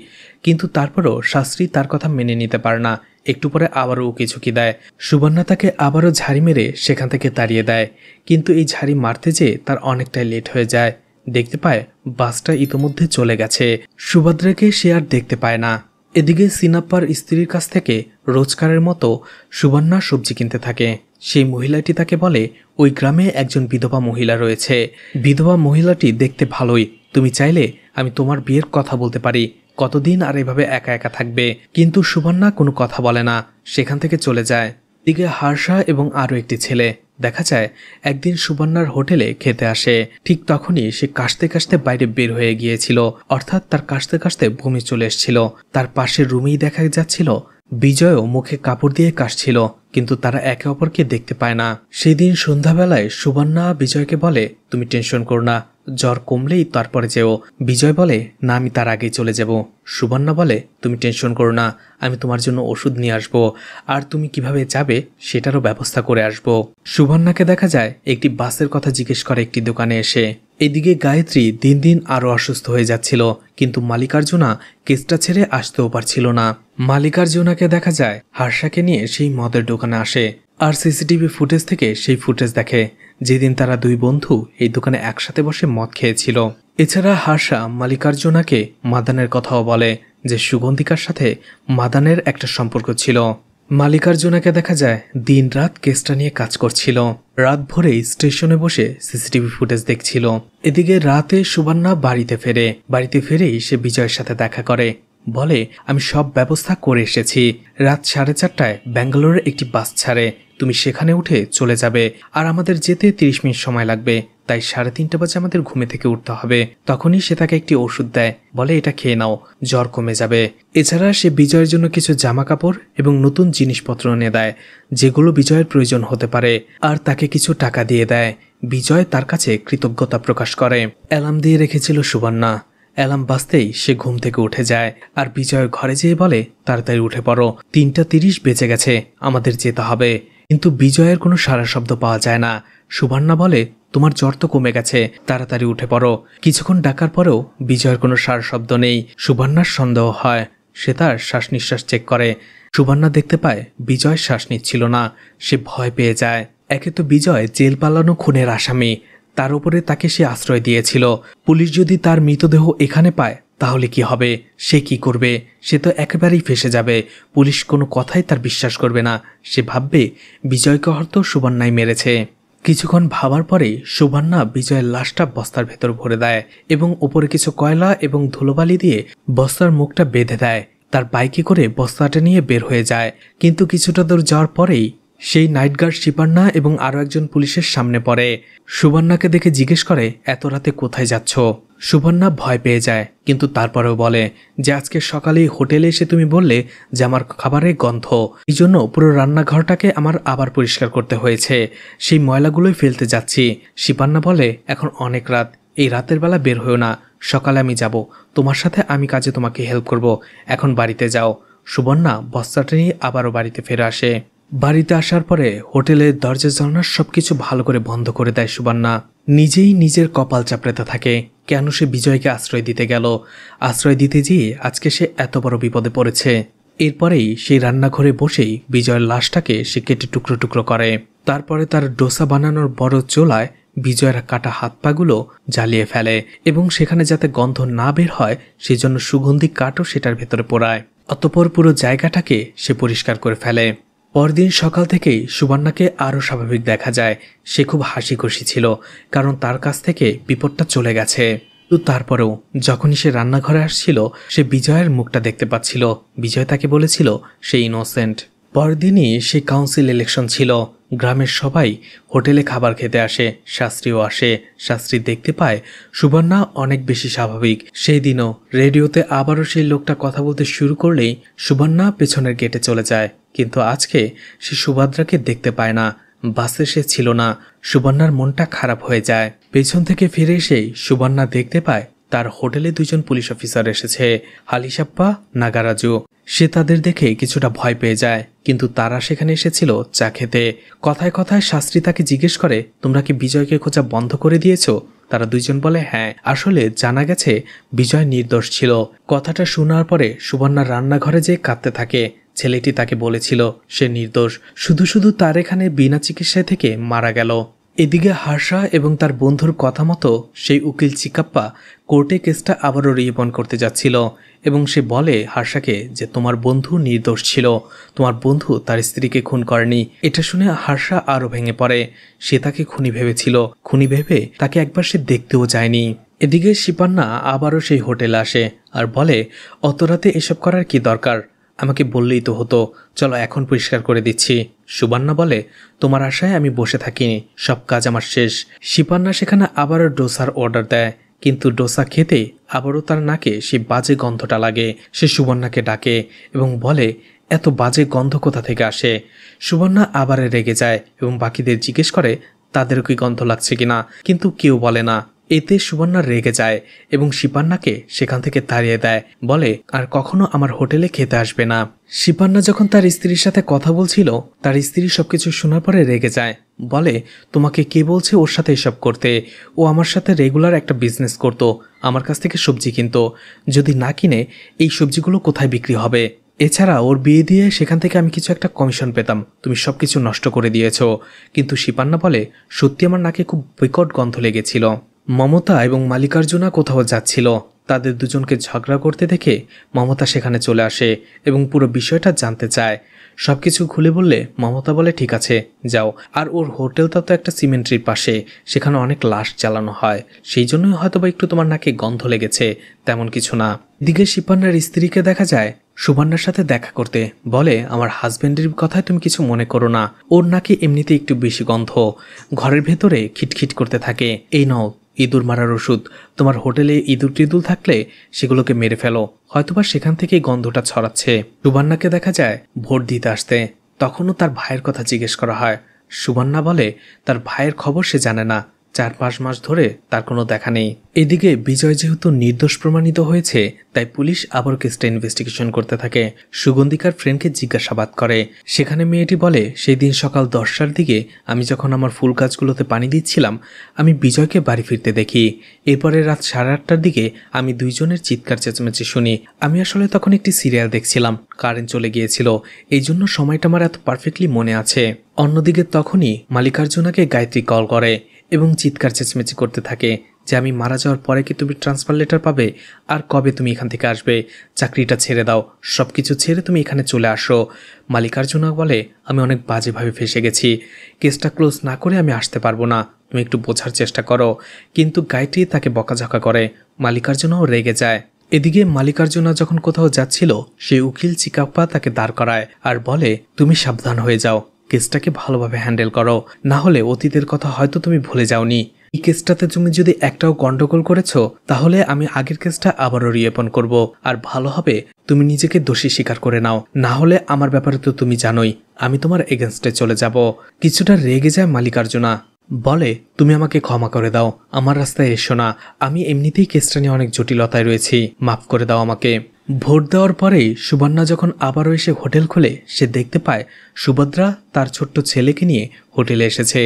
কিন্তু তারপরও শাস্ত্রী তার কথা মেনে নিতে পারে না। একটু পরে আবারও উকি ঝুঁকি দেয়। সুবর্ণা তাকে আবারও ঝাড়ি মেরে সেখান থেকে তাড়িয়ে দেয়। কিন্তু এই ঝাড়ি মারতে যেয়ে তার অনেকটাই লেট হয়ে যায়। দেখতে পায় বাসটা ইতোমধ্যে চলে গেছে। সুভদ্রাকে সে আর দেখতে পায় না। এদিকে সিনাপ্পার স্ত্রীর কাছ থেকে রোজকারের মতো সুবর্ণা সবজি কিনতে থাকে। সেই মহিলাটি তাকে বলে, ওই গ্রামে একজন বিধবা মহিলা রয়েছে। বিধবা মহিলাটি দেখতে ভালোই, তুমি চাইলে আমি তোমার বিয়ের কথা বলতে পারি। কতদিন আর এভাবে একা একা থাকবে? কিন্তু সুবর্ণা কোনো কথা বলে না, সেখান থেকে চলে যায়। দিকে হার্ষা এবং আরও একটি ছেলে দেখা যায় একদিন সুবর্ণার হোটেলে খেতে আসে। ঠিক তখনই সে কাশতে কাশতে বাইরে বের হয়ে গিয়েছিল, অর্থাৎ তার কাশতে কাশতে বমি চলে এসেছিল। তার পাশের রুমেই দেখা যাচ্ছিল বিজয়ও মুখে কাপড় দিয়ে কাশছিল, কিন্তু তারা একে অপরকে দেখতে পায় না। সেই দিন সন্ধ্যাবেলায় সুবর্ণা বিজয়কে বলে, তুমি টেনশন করো না, জ্বর কমলেই তারপরে যেও। বিজয় বলে, না, আমি তার আগেই চলে যাব। সুবর্ণা বলে, তুমি টেনশন করো না, আমি তোমার জন্য ওষুধ নিয়ে আসবো, আর তুমি কিভাবে যাবে সেটারও ব্যবস্থা করে আসবো। সুবর্ণাকে দেখা যায় একটি বাসের কথা জিজ্ঞেস করে একটি দোকানে এসে। এদিকে গায়ত্রী দিন দিন আরও অসুস্থ হয়ে যাচ্ছিল, কিন্তু মালিকার্জুনা কেসটা ছেড়ে আসতেও পারছিল না। মালিকার্জুনাকে দেখা যায় হার্ষাকে নিয়ে সেই মদের দোকানে আসে, আর সিসিটিভি ফুটেজ থেকে সেই ফুটেজ দেখে যেদিন তারা দুই বন্ধু এই দোকানে একসাথে বসে মদ খেয়েছিল। এছাড়া হার্ষা মালিকার্জুনাকে মাদানের কথাও বলে যে সুগন্ধিকার সাথে মাদানের একটা সম্পর্ক ছিল। মালিকার্জুনাকে দেখা যায় দিন রাত কেসটা নিয়ে কাজ করছিল। রাত ভোরেই স্টেশনে বসে সিসিটিভি ফুটেজ দেখছিল। এদিকে রাতে সুবর্ণা বাড়িতে ফিরেই সে বিজয়ের সাথে দেখা করে, বলে, আমি সব ব্যবস্থা করে এসেছি। রাত 4:30টায় ব্যাঙ্গালোরের একটি বাস ছাড়ে, তুমি সেখানে উঠে চলে যাবে, আর আমাদের যেতে 30 মিনিট সময় লাগবে, তাই 3:30 বাজে আমাদের ঘুমে থেকে উঠতে হবে। তখনই সে তাকে একটি ওষুধ দেয়, বলে, এটা খেয়ে নাও, জ্বর কমে যাবে। এছাড়া সে বিজয়ের জন্য কিছু জামা কাপড় এবং নতুন জিনিসপত্র এনে দেয়, যেগুলো বিজয়ের প্রয়োজন হতে পারে, আর তাকে কিছু টাকা দিয়ে দেয়। বিজয় তার কাছে কৃতজ্ঞতা প্রকাশ করে। অ্যালার্ম দিয়ে রেখেছিল সুবর্ণা। অ্যালার্ম বাজতেই সে ঘুম থেকে উঠে যায়, আর বিজয়ের ঘরে যেয়ে বলে, তাড়াতাড়ি উঠে পড়ো, 3:30 বেজে গেছে, আমাদের যেতে হবে। কিন্তু বিজয়ের কোনো সারা শব্দ পাওয়া যায় না। সুবর্ণা বলে, তোমার জ্বর তো কমে গেছে, তাড়াতাড়ি উঠে পড়ো। কিছুক্ষণ ডাকার পরেও বিজয়ের কোনো সারা শব্দ নেই। সুবর্ণার সন্দেহ হয়, সে তার শ্বাস নিঃশ্বাস চেক করে। সুবর্ণা দেখতে পায় বিজয় শ্বাস নিচ্ছিল না। সে ভয় পেয়ে যায়। একে তো বিজয় জেল পালানো খুনের আসামি, তার উপরে তাকে সে আশ্রয় দিয়েছিল। পুলিশ যদি তার মৃতদেহ এখানে পায় তাহলে কি হবে? সে কি করবে? সে তো একেবারেই ফেসে যাবে। পুলিশ কোনো কথাই তার বিশ্বাস করবে না। সে ভাববে বিজয়কে হয়তো সুবর্ণাই মেরেছে। কিছুক্ষণ ভাবার পরেই সুবর্ণা বিজয়ের লাশটা বস্তার ভেতর ভরে দেয় এবং উপরে কিছু কয়লা এবং ধুলোবালি দিয়ে বস্তার মুখটা বেঁধে দেয়। তার বাইকে করে বস্তাটা নিয়ে বের হয়ে যায়। কিন্তু কিছুটা দূর যাওয়ার পরেই সেই নাইট গার্ড শিপান্না এবং আরও একজন পুলিশের সামনে পড়ে। সুবর্ণাকে দেখে জিজ্ঞেস করে, এত রাতে কোথায় যাচ্ছ? সুবর্ণা ভয় পেয়ে যায়, কিন্তু তারপরেও বলে যে আজকে সকালেই হোটেলে এসে তুমি বললে যে আমার খাবারের গন্ধ, এই জন্য পুরো রান্নাঘরটাকে আমার আবার পরিষ্কার করতে হয়েছে। সেই ময়লাগুলোই ফেলতে যাচ্ছি। শিপান্না বলে, এখন অনেক রাত, এই রাতের বেলা বের হয়েও না, সকালে আমি যাব, তোমার সাথে আমি কাজে তোমাকে হেল্প করব, এখন বাড়িতে যাও। সুবর্ণা বস্তাটা নিয়ে আবারও বাড়িতে ফিরে আসে। বাড়িতে আসার পরে হোটেলের দরজা জানালা সবকিছু ভালো করে বন্ধ করে দেয় সুবর্ণা। নিজেই নিজের কপাল চাপড়াতে থাকে, কেন সে বিজয়কে আশ্রয় দিতে গেল। আশ্রয় দিতে গিয়ে আজকে সে এত বড় বিপদে পড়েছে। এরপরেই সেই রান্নাঘরে বসেই বিজয়ের লাশটাকে সে কেটে টুকরো টুকরো করে। তারপরে তার ডোসা বানানোর বড় চোলায় বিজয়ের কাটা হাত পাগুলো জ্বালিয়ে ফেলে এবং সেখানে যাতে গন্ধ না বের হয় সেজন্য সুগন্ধি কাঠও সেটার ভেতরে পোড়ায়। অতঃপর পুরো জায়গাটাকে সে পরিষ্কার করে ফেলে। পরদিন সকাল থেকেই সুবর্ণাকে আরও স্বাভাবিক দেখা যায়। সে খুব হাসি খুশি ছিল, কারণ তার কাছ থেকে বিপদটা চলে গেছে। তো তারপরেও যখনই সে রান্নাঘরে আসছিল সে বিজয়ের মুখটা দেখতে পাচ্ছিল। বিজয় তাকে বলেছিল সে ইনোসেন্ট। পরদিনই সে কাউন্সিল ইলেকশন ছিল। গ্রামের সবাই হোটেলে খাবার খেতে আসে, শাস্ত্রীও আসে। শাস্ত্রী দেখতে পায় সুবর্ণা অনেক বেশি স্বাভাবিক। সেই দিনও রেডিওতে আবারও সেই লোকটা কথা বলতে শুরু করলেই সুবর্ণা পেছনের গেটে চলে যায়। কিন্তু আজকে সে সুভদ্রাকে দেখতে পায় না। বাসে সে ছিল না। সুবর্ণার মনটা খারাপ হয়ে যায়। পেছন থেকে ফিরে এসেই সুবর্ণা দেখতে পায় তার হোটেলে 2 জন পুলিশ অফিসার এসেছে, হালিশাপ্পা, নাগারাজু। সে তাদের দেখে কিছুটা ভয় পেয়ে যায়, কিন্তু তারা সেখানে এসেছিল চা খেতে। কথায় কথায় শাস্ত্রী তাকে জিজ্ঞেস করে, তোমরা কি বিজয়কে খোঁজা বন্ধ করে দিয়েছো? তারা 2 জন বলে, হ্যাঁ। আসলে জানা গেছে বিজয় নির্দোষ ছিল। কথাটা শোনার পরে সুবর্ণা রান্নাঘরে যেয়ে কাঁদতে থাকে। ছেলেটি তাকে বলেছিল সে নির্দোষ, শুধু শুধু তার এখানে বিনা চিকিৎসায় থেকে মারা গেল। এদিকে হার্ষা এবং তার বন্ধুর কথা মতো সেই উকিল চিকাপ্পা কোর্টে কেসটা আবারও রিওপেন করতে যাচ্ছিল এবং সে বলে হার্ষাকে যে তোমার বন্ধু নির্দোষ ছিল, তোমার বন্ধু তার স্ত্রীকে খুন করেনি। এটা শুনে হার্ষা আরও ভেঙে পড়ে। সে তাকে খুনি ভেবেছিল, খুনি ভেবে তাকে একবার সে দেখতেও যায়নি। এদিকে শিপান্না আবারও সেই হোটেলে আসে আর বলে, অত রাতে এসব করার কি দরকার? আমাকে বললেই তো হতো, চলো এখন পরিষ্কার করে দিচ্ছি। সুবর্ণা বলে, তোমার আশায় আমি বসে থাকিনি, সব কাজ আমার শেষ। শিপান্না সেখানে আবারও ডোসার অর্ডার দেয়, কিন্তু ডোসা খেতে আবারও তার নাকে সেই বাজে গন্ধটা লাগে। সে সুবর্ণাকে ডাকে এবং বলে, এত বাজে গন্ধ কোথা থেকে আসে? সুবর্ণা আবার রেগে যায় এবং বাকিদের জিজ্ঞেস করে তাদেরও কি গন্ধ লাগছে কিনা, কিন্তু কেউ বলে না। এতে সুবর্ণা রেগে যায় এবং শিপান্নাকে সেখান থেকে তাড়িয়ে দেয়, বলে আর কখনো আমার হোটেলে খেতে আসবে না। শিপান্না যখন তার স্ত্রীর সাথে কথা বলছিল, তার স্ত্রী সবকিছু শোনার পরে রেগে যায়, বলে তোমাকে কে বলছে ওর সাথে এসব করতে? ও আমার সাথে রেগুলার একটা বিজনেস করতো, আমার কাছ থেকে সবজি কিনতো। যদি না কিনে এই সবজিগুলো কোথায় বিক্রি হবে? এছাড়া ওর বিয়ে দিয়ে সেখান থেকে আমি কিছু একটা কমিশন পেতাম, তুমি সবকিছু নষ্ট করে দিয়েছ। কিন্তু শিপান্না বলে, সত্যি আমার নাকে খুব বিকট গন্ধ লেগেছিল। মমতা এবং মালিকার্জুনা কোথাও যাচ্ছিল। তাদের দুজনকে ঝগড়া করতে দেখে মমতা সেখানে চলে আসে এবং পুরো বিষয়টা জানতে চায়। সবকিছু খুলে বললে মমতা বলে, ঠিক আছে যাও। আর ওর হোটেলটা তো একটা সিমেন্ট্রির পাশে, সেখানে অনেক লাশ জ্বালানো হয়, সেই জন্যই হয়তোবা একটু তোমার নাকে গন্ধ লেগেছে, তেমন কিছু না। এদিকে শিপান্নার স্ত্রীকে দেখা যায় সুবর্ণার সাথে দেখা করতে, বলে আমার হাজবেন্ডের কথায় তুমি কিছু মনে করো না, ওর নাকি এমনিতে একটু বেশি গন্ধ, ঘরের ভেতরে খিটখিট করতে থাকে। এই নাও ইঁদুর মারার ওষুধ, তোমার হোটেলে ইঁদুর টিদুর থাকলে সেগুলোকে মেরে ফেলো, হয়তোবা সেখান থেকেই গন্ধটা ছড়াচ্ছে। সুবর্ণাকে দেখা যায় ভোট দিতে আসতে, তখনও তার ভাইয়ের কথা জিজ্ঞেস করা হয়। সুবর্ণা বলে তার ভাইয়ের খবর সে জানে না, 4-5 মাস ধরে তার কোনো দেখা নেই। এদিকে বিজয় যেহেতু নির্দোষ প্রমাণিত হয়েছে, তাই পুলিশ আবার কেসটা ইনভেস্টিগেশন করতে থাকে। সুগন্ধিকার ফ্রেন্ডকে জিজ্ঞাসাবাদ করে। সেখানে মেয়েটি বলে, সেই দিন সকাল 10টার দিকে আমি যখন আমার ফুল গাছগুলোতে পানি দিচ্ছিলাম, আমি বিজয়কে বাড়ি ফিরতে দেখি। এরপরে রাত 8:30টার দিকে আমি 2 জনের চিৎকার চেঁচামেচি শুনি। আমি আসলে তখন একটি সিরিয়াল দেখছিলাম, কারেন্ট চলে গিয়েছিল, এই জন্য সময়টা আমার এত পারফেক্টলি মনে আছে। অন্যদিকে তখনই মালিকার্জুনাকে গায়ত্রী কল করে এবং চিৎকার চেঁচামেচি করতে থাকে যে আমি মারা যাওয়ার পরে কি তুমি ট্রান্সফার লেটার পাবে? আর কবে তুমি এখান থেকে আসবে? চাকরিটা ছেড়ে দাও, সব কিছু ছেড়ে তুমি এখানে চলে আসো। মালিকার্জুনা বলে, আমি অনেক বাজেভাবে ফেসে গেছি, কেসটা ক্লোজ না করে আমি আসতে পারবো না, তুমি একটু বোঝার চেষ্টা করো। কিন্তু গায়ত্রী তাকে বকাঝকা করে। মালিকার্জুনাও রেগে যায়। এদিকে মালিকার্জুনা যখন কোথাও যাচ্ছিল, সেই উকিল চিকাপ্পা তাকে দাঁড় করায় আর বলে, তুমি সাবধান হয়ে যাও, কেসটাকে ভালোভাবে হ্যান্ডেল করো, না হলে অতীতের কথা হয়তো তুমি ভুলে যাওনি। এই কেসটাতে তুমি যদি একটাও গন্ডগোল করেছো, তাহলে আমি আগের কেসটা আবারও রিওপেন করব। আর ভালো হবে তুমি নিজেকে দোষী স্বীকার করে নাও, না হলে আমার ব্যাপারে তো তুমি জানোই, আমি তোমার এগেনস্টে চলে যাব। কিছুটা রেগে যায় মালিকার্জুনা, বলে তুমি আমাকে ক্ষমা করে দাও, আমার রাস্তায় এসো না, আমি এমনিতেই কেসটা নিয়ে অনেক জটিলতায় রয়েছি, মাফ করে দাও আমাকে। ভোট দেওয়ার পরেই সুবর্ণা যখন আবারও এসে হোটেল খোলে, সে দেখতে পায় সুভদ্রা তার ছোট্ট ছেলেকে নিয়ে হোটেলে এসেছে।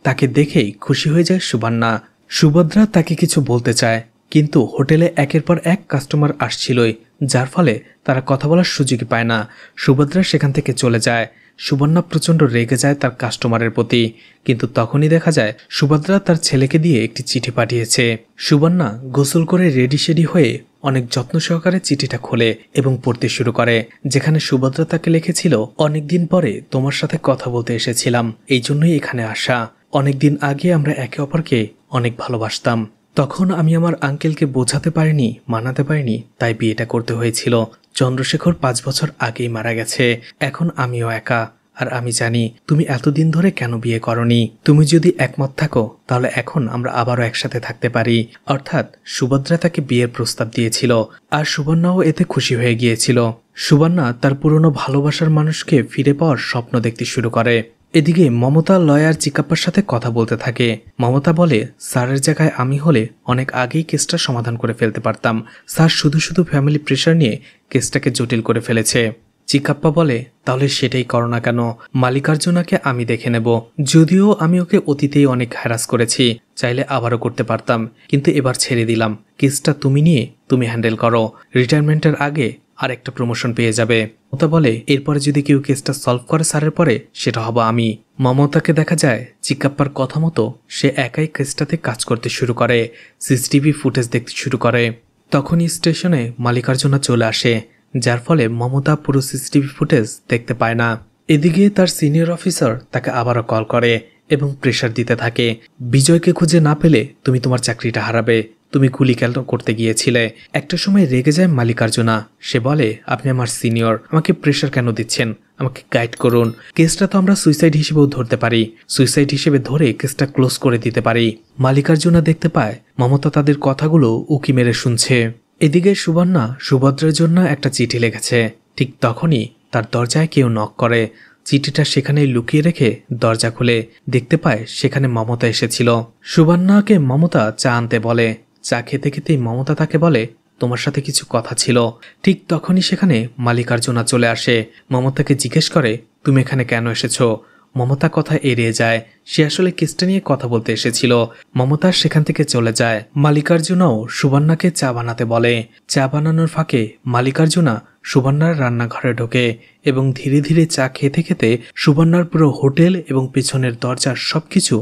তাকে দেখেই খুশি হয়ে যায় সুবর্ণা। সুভদ্রা তাকে কিছু বলতে চায়, কিন্তু হোটেলে একের পর এক কাস্টমার আসছিলই, যার ফলে তারা কথা বলার সুযোগই পায় না। সুভদ্রা সেখান থেকে চলে যায়। সুবর্ণা প্রচণ্ড রেগে যায় তার কাস্টমারের প্রতি, কিন্তু তখনই দেখা যায় সুভদ্রা তার ছেলেকে দিয়ে একটি চিঠি পাঠিয়েছে। সুবর্ণা গোসল করে রেডি শেডি হয়ে অনেক যত্ন সহকারে চিঠিটা খোলে এবং পড়তে শুরু করে, যেখানে সুভদ্রা তাকে লিখেছিল, অনেকদিন পরে তোমার সাথে কথা বলতে এসেছিলাম, এই জন্যই এখানে আসা। অনেকদিন আগে আমরা একে অপরকে অনেক ভালোবাসতাম, তখন আমি আমার আঙ্কেলকে বোঝাতে পারিনি, মানাতে পারিনি, তাই বিয়েটা করতে হয়েছিল। চন্দ্রশেখর 5 বছর আগেই মারা গেছে, এখন আমিও একা, আর আমি জানি তুমি এতদিন ধরে কেন বিয়ে করনি। তুমি যদি একমত থাকো তাহলে এখন আমরা আবারও একসাথে থাকতে পারি। অর্থাৎ সুভদ্রা তাকে বিয়ের প্রস্তাব দিয়েছিল, আর সুবর্ণাও এতে খুশি হয়ে গিয়েছিল। সুবর্ণা তার পুরনো ভালোবাসার মানুষকে ফিরে পাওয়ার স্বপ্ন দেখতে শুরু করে। এদিকে মমতা লয়ার চিকাপ্পার সাথে কথা বলতে থাকে। মমতা বলে, স্যারের জায়গায় আমি হলে অনেক আগেই কেসটা সমাধান করে ফেলতে পারতাম। স্যার শুধু শুধু ফ্যামিলি প্রেশার নিয়ে কেসটাকে জটিল করে ফেলেছে। চিকাপ্পা বলে, তাহলে সেটাই করো না কেন? মালিকার্জুনাকে আমি দেখে নেব। যদিও আমি ওকে অতীতেই অনেক হ্যারাস করেছি, চাইলে আবারও করতে পারতাম, কিন্তু এবার ছেড়ে দিলাম। কেসটা তুমি নিয়ে তুমি হ্যান্ডেল করো। রিটায়ারমেন্টের আগে আর একটা প্রমোশন পেয়ে যাবে। মমতা বলে, এরপরে যদি কেউ কেসটা সলভ করে স্যারের পরে, সেটা হব আমি। মমতাকে দেখা যায় চিকাপ্পার কথা মতো সে একাই কেসটাতে কাজ করতে শুরু করে, সিসিটিভি ফুটেজ দেখতে শুরু করে। তখনই স্টেশনে মালিকার্জুনা চলে আসে, যার ফলে মমতা পুরো সিসিটিভি ফুটেজ দেখতে পায় না। এদিকে তার সিনিয়র অফিসার তাকে আবারও কল করে এবং প্রেশার দিতে থাকে, বিজয়কে খুঁজে না পেলে তুমি তোমার চাকরিটা হারাবে। তুমি গুলি কেন করতে গিয়েছিলে? একটা সময় রেগে যায় মালিকার্জুনা। সে বলে, আপনি আমার সিনিয়র, আমাকে প্রেশার কেন দিচ্ছেন? আমাকে গাইড করুন। কেসটা তো আমরা সুইসাইড হিসেবেও ধরতে পারি, সুইসাইড হিসেবে ধরে কেসটা ক্লোজ করে দিতে পারি। মালিকার্জুনা দেখতে পায় মমতা তাদের কথাগুলো উকি মেরে শুনছে। এদিকে সুবর্ণা সুভদ্রার জন্য একটা চিঠি লিখেছে। ঠিক তখনই তার দরজায় কেউ নক করে। চিঠিটা সেখানে লুকিয়ে রেখে দরজা খুলে দেখতে পায় সেখানে মমতা এসেছিল। সুবর্ণাকে মমতা চা আনতে বলে। চা খেতে খেতেই মমতা তাকে বলে, তোমার সাথে কিছু কথা ছিল। ঠিক তখনই সেখানে মালিকার্জুনা চলে আসে। মমতাকে জিজ্ঞেস করে, তুমি এখানে কেন এসেছো? মমতা কথা এড়িয়ে যায়, সে আসলে কেসটা নিয়ে কথা বলতে এসেছিল। মমতা সেখান থেকে চলে যায়। মালিকার্জুনাও সুবর্ণাকে চা বানাতে বলে। চা বানানোর ফাঁকে মালিকার্জুনা সুবর্ণার রান্নাঘরে ঢোকে এবং ধীরে ধীরে চা খেতে খেতে সুবর্ণার পুরো হোটেল এবং পেছনের দরজার সবকিছু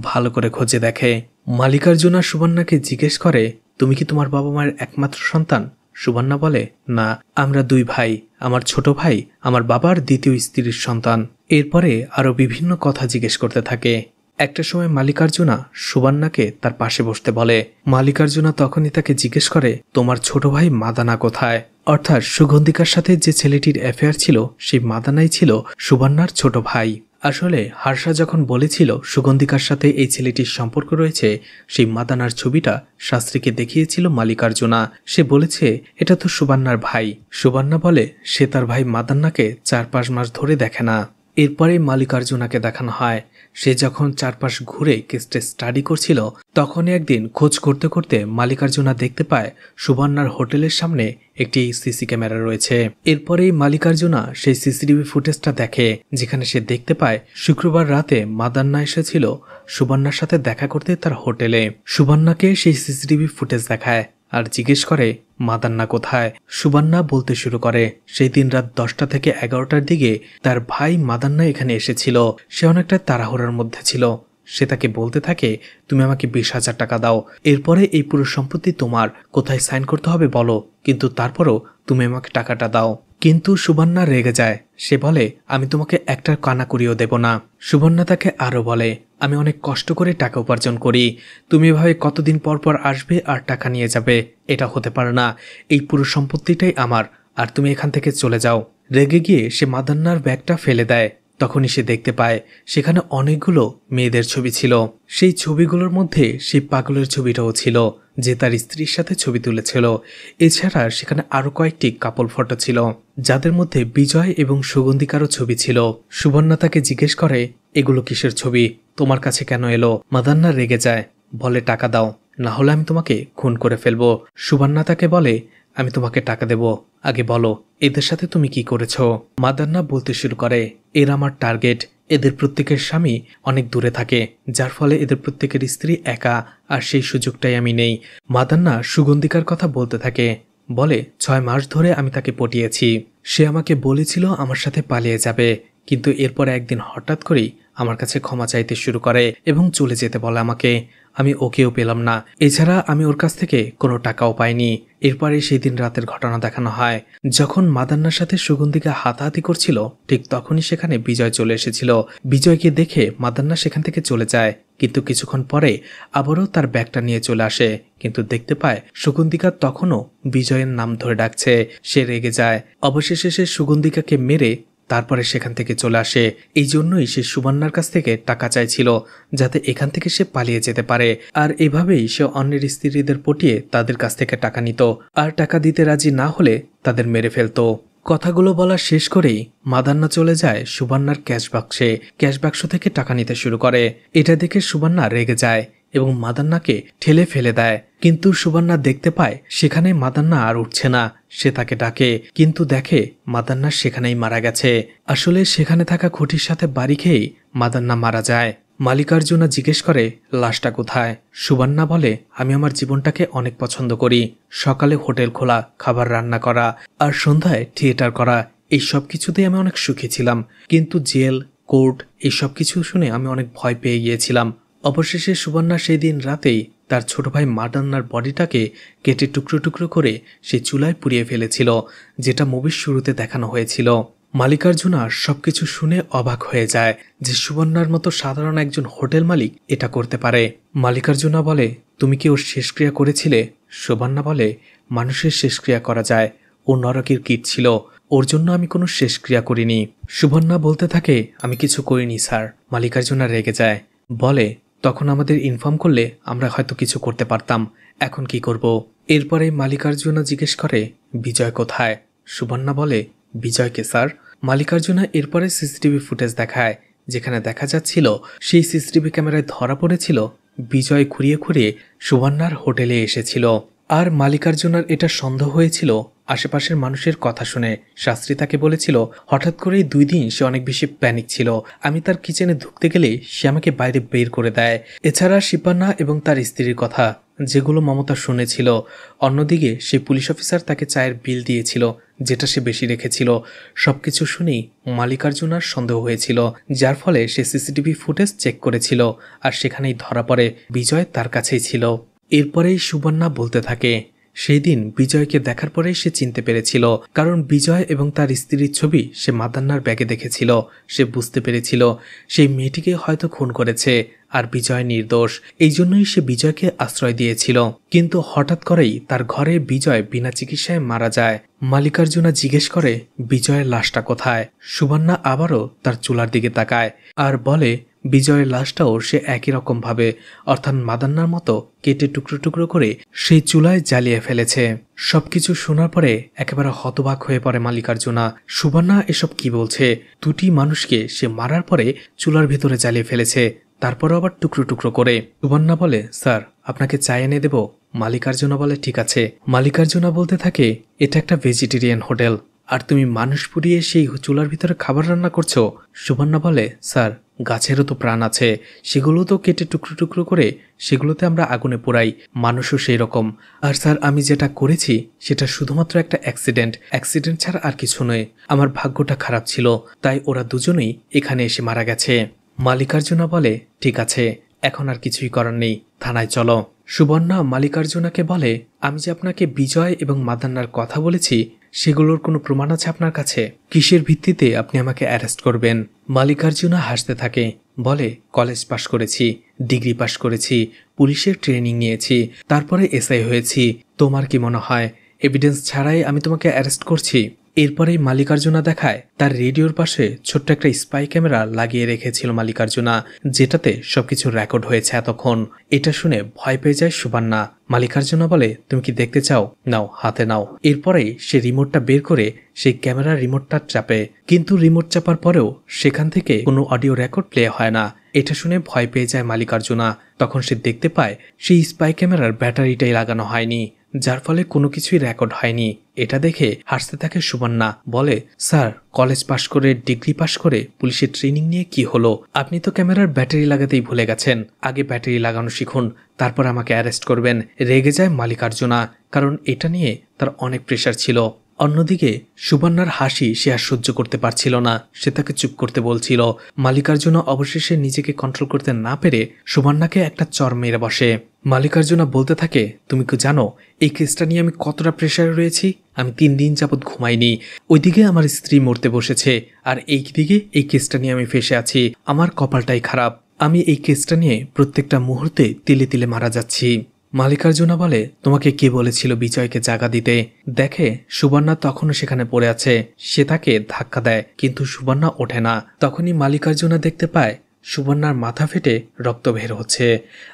ভালো করে খোঁজে দেখে। মালিকার্জুনা সুবর্ণাকে জিজ্ঞেস করে, তুমি কি তোমার বাবা মায়ের একমাত্র সন্তান? সুবর্ণা বলে, না, আমরা দুই ভাই। আমার ছোট ভাই আমার বাবার দ্বিতীয় স্ত্রীর সন্তান। এরপরে আরো বিভিন্ন কথা জিজ্ঞেস করতে থাকে। একটা সময় মালিকার্জুনা সুবর্ণাকে তার পাশে বসতে বলে। মালিকার্জুনা তখনই তাকে জিজ্ঞেস করে, তোমার ছোট ভাই মাদানা কোথায়? অর্থাৎ সুগন্ধিকার সাথে যে ছেলেটির অ্যাফেয়ার ছিল সেই মাদানাই ছিল সুবর্ণার ছোট ভাই। আসলে হার্ষা যখন বলেছিল সুগন্ধিকার সাথে এই ছেলেটির সম্পর্ক রয়েছে, সেই মাদানার ছবিটা শাস্ত্রীকে দেখিয়েছিল মালিকার্জুনা। সে বলেছে, এটা তো সুবর্ণার ভাই। সুবর্ণা বলে, সে তার ভাই মাদান্নাকে 4-5 মাস ধরে দেখে না। এরপরে মালিকার্জুনাকে দেখানো হয় সে যখন চারপাশ ঘুরে কেসটা স্টাডি করছিল, তখনই একদিন খোঁজ করতে করতে মালিকার্জুনা দেখতে পায় সুবর্ণার হোটেলের সামনে একটি সিসি ক্যামেরা রয়েছে। এরপরেই মালিকার্জুনা সেই সিসিটিভি ফুটেজটা দেখে, যেখানে সে দেখতে পায় শুক্রবার রাতে মাদান্না এসেছিল সুবর্ণার সাথে দেখা করতে তার হোটেলে। সুবর্ণাকে সেই সিসিটিভি ফুটেজ দেখায় আর জিজ্ঞেস করে, মাদান্না কোথায়? সুবর্ণা বলতে শুরু করে, সেই দিন রাত 10টা থেকে 11টার দিকে তার ভাই মাদান্না এখানে এসেছিল। সে অনেকটা তাড়াহুড়োর মধ্যে ছিল। সে তাকে বলতে থাকে, তুমি আমাকে 20,000 টাকা দাও, এরপরে এই পুরো সম্পত্তি তোমার। কোথায় সাইন করতে হবে বলো, কিন্তু তারপরও তুমি আমাকে টাকাটা দাও। কিন্তু সুবর্ণা রেগে যায়। সে বলে, আমি তোমাকে একটা কানা করিও দেব না। সুবর্ণা তাকে আরো বলে, আমি অনেক কষ্ট করে টাকা উপার্জন করি, তুমি এভাবে কতদিন পর পর আসবে আর টাকা নিয়ে যাবে? এটা হতে পারে না। এই পুরো সম্পত্তিটাই আমার, আর তুমি এখান থেকে চলে যাও। রেগে গিয়ে সে মাদান্নার ব্যাগটা ফেলে দেয়। তখনই সে দেখতে পায় সেখানে অনেকগুলো মেয়েদের ছবি ছিল। সেই ছবিগুলোর মধ্যে সেই পাগলের ছবিটাও ছিল, যে তার স্ত্রীর সাথে ছবি তুলেছিল। এছাড়া সেখানে আরো কয়েকটি কাপল ফটো ছিল, যাদের মধ্যে বিজয় এবং সুগন্ধিকারও ছবি ছিল। সুবর্ণা তাকে জিজ্ঞেস করে, এগুলো কিসের ছবি? তোমার কাছে কেন এলো? মাদান্না রেগে যায়, বলে, টাকা দাও, না হলে আমি তোমাকে খুন করে ফেলবো। সুবর্ণা তাকে বলে, আমি তোমাকে টাকা দেব, আগে বলো এদের সাথে তুমি কি করেছো? মাদান্না বলতে শুরু করে, এরা আমার টার্গেট। এদের প্রত্যেকের স্বামী অনেক দূরে থাকে, যার ফলে এদের প্রত্যেকের স্ত্রী একা, আর সেই সুযোগটাই আমি নেই। মাদান্না সুগন্ধিকার কথা বলতে থাকে, বলে, 6 মাস ধরে আমি তাকে পটিয়েছি। সে আমাকে বলেছিল আমার সাথে পালিয়ে যাবে, কিন্তু এরপর একদিন হঠাৎ করেই আমার কাছে ক্ষমা চাইতে শুরু করে এবং চলে যেতে বলে আমাকে। আমি ওকেও পেলাম না, এছাড়া আমি ওর কাছ থেকে কোনো টাকাও পাইনি। এরপরে সেই দিন রাতের ঘটনা দেখানো হয়। যখন মাদান্নার সাথে সুগন্ধিকা হাতাহাতি করছিল, ঠিক তখনই সেখানে বিজয় চলে এসেছিল। বিজয়কে দেখে মাদান্না সেখান থেকে চলে যায়, কিন্তু কিছুক্ষণ পরে আবারও তার ব্যাগটা নিয়ে চলে আসে। কিন্তু দেখতে পায় সুগন্ধিকা তখনও বিজয়ের নাম ধরে ডাকছে। সে রেগে যায়। অবশেষে সে সুগন্ধিকাকে মেরে তারপরে সেখান থেকে চলে আসে। এই জন্যই সে সুবর্ণার কাছ থেকে টাকা চাইছিল, যাতে এখান থেকে সে পালিয়ে যেতে পারে। আর এভাবেই সে অন্যের স্ত্রীদের পটিয়ে তাদের কাছ থেকে টাকা নিত, আর টাকা দিতে রাজি না হলে তাদের মেরে ফেলতো। কথাগুলো বলা শেষ করেই মাদান্না চলে যায় সুবর্ণার ক্যাশ বাক্সে। ক্যাশ বাক্স থেকে টাকা নিতে শুরু করে। এটা দেখে সুবর্ণা রেগে যায় এবং মাদান্নাকে ঠেলে ফেলে দেয়। কিন্তু সুবর্ণা দেখতে পায় সেখানে মাদান্না আর উঠছে না। সে তাকে ডাকে, কিন্তু দেখে মাদান্না সেখানেই মারা গেছে। আসলে সেখানে থাকা খুঁটির সাথে বাড়ি খেয়েই মাদান্না মারা যায়। মালিকার্জুনা জিজ্ঞেস করে লাশটা কোথায়। সুবর্ণা বলে, আমি আমার জীবনটাকে অনেক পছন্দ করি। সকালে হোটেল খোলা, খাবার রান্না করা, আর সন্ধ্যায় থিয়েটার করা, এই সব কিছুতেই আমি অনেক সুখী ছিলাম। কিন্তু জেল, কোর্ট, এই সব কিছু শুনে আমি অনেক ভয় পেয়ে গিয়েছিলাম। অবশেষে সুবর্ণা সেই দিন রাতেই তার ছোট ভাই মাদান্নার বডিটাকে কেটে টুকরো টুকরো করে সে চুলায় পুড়িয়ে ফেলেছিল, যেটা মুভির শুরুতে দেখানো হয়েছিল। মালিকার্জুনা সবকিছু শুনে অবাক হয়ে যায় যে সুবর্ণার মতো সাধারণ একজন হোটেল মালিক এটা করতে পারে। মালিকার্জুনা বলে, তুমি কি ওর শেষক্রিয়া করেছিলে? সুবর্ণা বলে, মানুষের শেষক্রিয়া করা যায়, ও নরকের কীট ছিল, ওর জন্য আমি কোনো শেষক্রিয়া করিনি। সুবর্ণা বলতে থাকে, আমি কিছু করিনি স্যার। মালিকার্জুনা রেগে যায়, বলে, তখন আমাদের ইনফর্ম করলে আমরা হয়তো কিছু করতে পারতাম, এখন কি করব? এরপরে মালিকার্জুনা জিজ্ঞেস করে, বিজয় কোথায়? সুবর্ণা বলে, বিজয়কে স্যার? মালিকার্জুনা এরপরে সিসিটিভি ফুটেজ দেখায়, যেখানে দেখা যাচ্ছিল সেই সিসিটিভি ক্যামেরায় ধরা পড়েছিল বিজয় ঘুরিয়ে ঘুরিয়ে সুবর্ণার হোটেলে এসেছিল। আর মালিকার্জুনার এটা সন্দেহ হয়েছিল আশেপাশের মানুষের কথা শুনে। শাস্ত্রী তাকে বলেছিল, হঠাৎ করেই 2 দিন সে অনেক বেশি প্যানিক ছিল। আমি তার কিচেনে ঢুকতে গেলে সে আমাকে বাইরে বের করে দেয়। এছাড়া শিপান্না এবং তার স্ত্রীর কথা, যেগুলো মমতা শুনেছিল। অন্যদিকে সেই পুলিশ অফিসার তাকে চায়ের বিল দিয়েছিল, যেটা সে বেশি রেখেছিল। সবকিছু শুনেই মালিকার্জুনার সন্দেহ হয়েছিল, যার ফলে সে সিসিটিভি ফুটেজ চেক করেছিল, আর সেখানেই ধরা পড়ে বিজয় তার কাছেই ছিল। এরপরেই সুবর্ণা বলতে থাকে, সেই দিন বিজয়কে দেখার পরেই সে চিনতে পেরেছিল, কারণ বিজয় এবং তার স্ত্রীর ছবি সে মাদান্নার ব্যাগে দেখেছিল। সে বুঝতে পেরেছিল সেই মেয়েটিকে হয়তো খুন করেছে, আর বিজয় নির্দোষ। এই জন্যই সে বিজয়কে আশ্রয় দিয়েছিল। কিন্তু হঠাৎ করেই তার ঘরে বিজয় বিনা চিকিৎসায় মারা যায়। মালিকার্জুনা জিজ্ঞেস করে, বিজয়ের লাশটা কোথায়? সুবর্ণা আবারও তার চুলার দিকে তাকায় আর বলে, বিজয়ের লাশটাও সে একই রকম ভাবে, অর্থাৎ মাদান্নার মতো কেটে টুকরো টুকরো করে সেই চুলায় জ্বালিয়ে ফেলেছে। সবকিছু শোনার পরে একেবারে হতবাক হয়ে পড়ে মালিকার্জুনা। সুবর্ণা এসব কি বলছে? 2টি মানুষকে সে মারার পরে চুলার ভেতরে জ্বালিয়ে ফেলেছে, তারপরও আবার টুকরো টুকরো করে। সুবর্ণা বলে, স্যার আপনাকে চা এনে দেব? মালিকার্জুনা বলে, ঠিক আছে। মালিকার্জুনা বলতে থাকে, এটা একটা ভেজিটেরিয়ান হোটেল, আর তুমি মানুষ পুড়িয়ে সেই চুলার ভিতরে খাবার রান্না করছো? সুবর্ণা বলে, স্যার গাছেরও তো প্রাণ আছে, সেগুলো তো কেটে টুকরো টুকরো করে সেগুলোতে আমরা আগুনে পোড়াই, মানুষও সেই রকম। আর স্যার আমি যেটা করেছি সেটা শুধুমাত্র একটা অ্যাক্সিডেন্ট ছাড়া আর কিছু নয়। আমার ভাগ্যটা খারাপ ছিল, তাই ওরা দুজনেই এখানে এসে মারা গেছে। মালিকার্জুনা বলে, ঠিক আছে, এখন আর কিছুই করার নেই, থানায় চলো। সুবর্ণা মালিকার্জুনাকে বলে, আমি যে আপনাকে বিজয় এবং মাদান্নার কথা বলেছি সেগুলোর কোনো প্রমাণ আছে আপনার কাছে? কিসের ভিত্তিতে আপনি আমাকে অ্যারেস্ট করবেন? মালিকার্জুনা হাসতে থাকে, বলে, কলেজ পাশ করেছি, ডিগ্রি পাশ করেছি, পুলিশের ট্রেনিং নিয়েছি, তারপরে এসআই হয়েছি। তোমার কি মনে হয় এভিডেন্স ছাড়াই আমি তোমাকে অ্যারেস্ট করছি? এরপরেই মালিকার্জুনা দেখায় তার রেডিওর পাশে ছোট্ট একটা স্পাই ক্যামেরা লাগিয়ে রেখেছিল মালিকার্জুনা, যেটাতে সবকিছু রেকর্ড হয়েছে এতক্ষণ। এটা শুনে ভয় পেয়ে যায় সুবর্ণা। মালিকার্জুনা বলে, তুমি কি দেখতে চাও? নাও, হাতে নাও। এরপরেই সে রিমোটটা বের করে সেই ক্যামেরার রিমোটটা চাপে, কিন্তু রিমোট চাপার পরেও সেখান থেকে কোনো অডিও রেকর্ড প্লে হয় না। এটা শুনে ভয় পেয়ে যায় মালিকার্জুনা। তখন সে দেখতে পায় সেই স্পাই ক্যামেরার ব্যাটারিটাই লাগানো হয়নি, যার ফলে কোনো কিছুই রেকর্ড হয়নি। এটা দেখে হাসতে থাকে সুবর্ণা, বলে, স্যার কলেজ পাশ করে, ডিগ্রি পাশ করে পুলিশের ট্রেনিং নিয়ে কি হলো? আপনি তো ক্যামেরার ব্যাটারি লাগাতেই ভুলে গেছেন। আগে ব্যাটারি লাগানো শিখুন, তারপর আমাকে অ্যারেস্ট করবেন। রেগে যায় মালিকার্জুনা, কারণ এটা নিয়ে তার অনেক প্রেশার ছিল। অন্যদিকে সুবর্ণার হাসি সে আর সহ্য করতে পারছিল না, সে তাকে চুপ করতে বলছিল। মালিকার্জুনা অবশেষে নিজেকে কন্ট্রোল করতে না পেরে সুবর্ণাকে একটা চর মেরে বসে। মালিকার্জুনা বলতে থাকে, তুমি কি জানো এই কেসটা নিয়ে আমি কতটা প্রেশারে রয়েছি? আমি 3 দিন যাবৎ ঘুমাইনি। ওইদিকে আমার স্ত্রী মরতে বসেছে, আর এইদিকে এই কেসটা নিয়ে আমি ফেসে আছি। আমার কপালটাই খারাপ, আমি এই কেসটা নিয়ে প্রত্যেকটা মুহূর্তে তিলে তিলে মারা যাচ্ছি। মালিকার্জুনা বলে, তোমাকে কে বলেছিল বিজয়কে জায়গা দিতে? দেখে সুবর্ণা তখনও সেখানে পড়ে আছে। সে তাকে ধাক্কা দেয়, কিন্তু সুবর্ণা ওঠে না। তখনই মালিকার্জুনা দেখতে পায় সুবর্ণার মাথা ফেটে রক্ত বের হচ্ছে।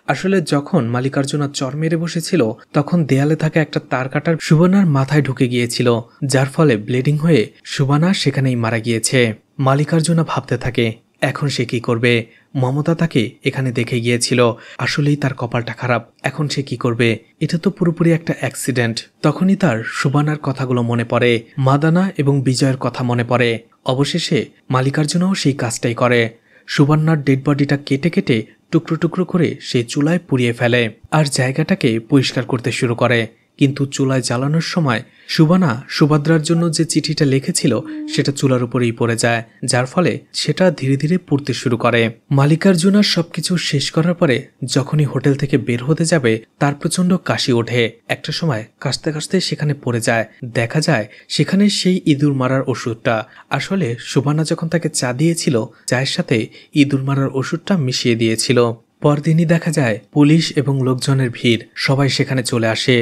আসলে যখন মালিকার্জুনা চর মেরে বসেছিল তখন দেয়ালে থাকা একটা তার কাটার সুবর্ণার মাথায় ঢুকে গিয়েছিল, যার ফলে ব্লিডিং হয়ে সুবর্ণা সেখানেই মারা গিয়েছে। মালিকার্জুনা ভাবতে থাকে এখন সে কি করবে। মমতা তাকে এখানে দেখে গিয়েছিল, আসলেই তার কপালটা খারাপ। এখন সে কি করবে? এটা তো পুরোপুরি একটা অ্যাক্সিডেন্ট। তখনই তার সুবর্ণার কথাগুলো মনে পড়ে, মাদানা এবং বিজয়ের কথা মনে পড়ে। অবশেষে মালিকার্জুনাও সেই কাজটাই করে। সুবর্ণার ডেড বডিটা কেটে কেটে টুকরো টুকরো করে সে চুলায় পুড়িয়ে ফেলে আর জায়গাটাকে পরিষ্কার করতে শুরু করে। কিন্তু চুলায় জ্বালানোর সময় সুবর্ণা সুভদ্রার জন্য যে চিঠিটা লিখেছিল সেটা চুলার উপরেই পড়ে যায়, যার ফলে সেটা ধীরে ধীরে পুড়তে শুরু করে। মালিকার্জুনার সবকিছু শেষ করার পরে যখনই হোটেল থেকে বের হতে যাবে তার প্রচন্ড কাশি ওঠে। একটা সময় কাশতে কাশতে সেখানে পড়ে যায়। দেখা যায় সেখানে সেই ইঁদুর মারার ওষুধটা। আসলে সুবর্ণা যখন তাকে চা দিয়েছিল চায়ের সাথে ইঁদুর মারার ওষুধটা মিশিয়ে দিয়েছিল। পরদিনই দেখা যায় পুলিশ এবং লোকজনের ভিড়, সবাই সেখানে চলে আসে,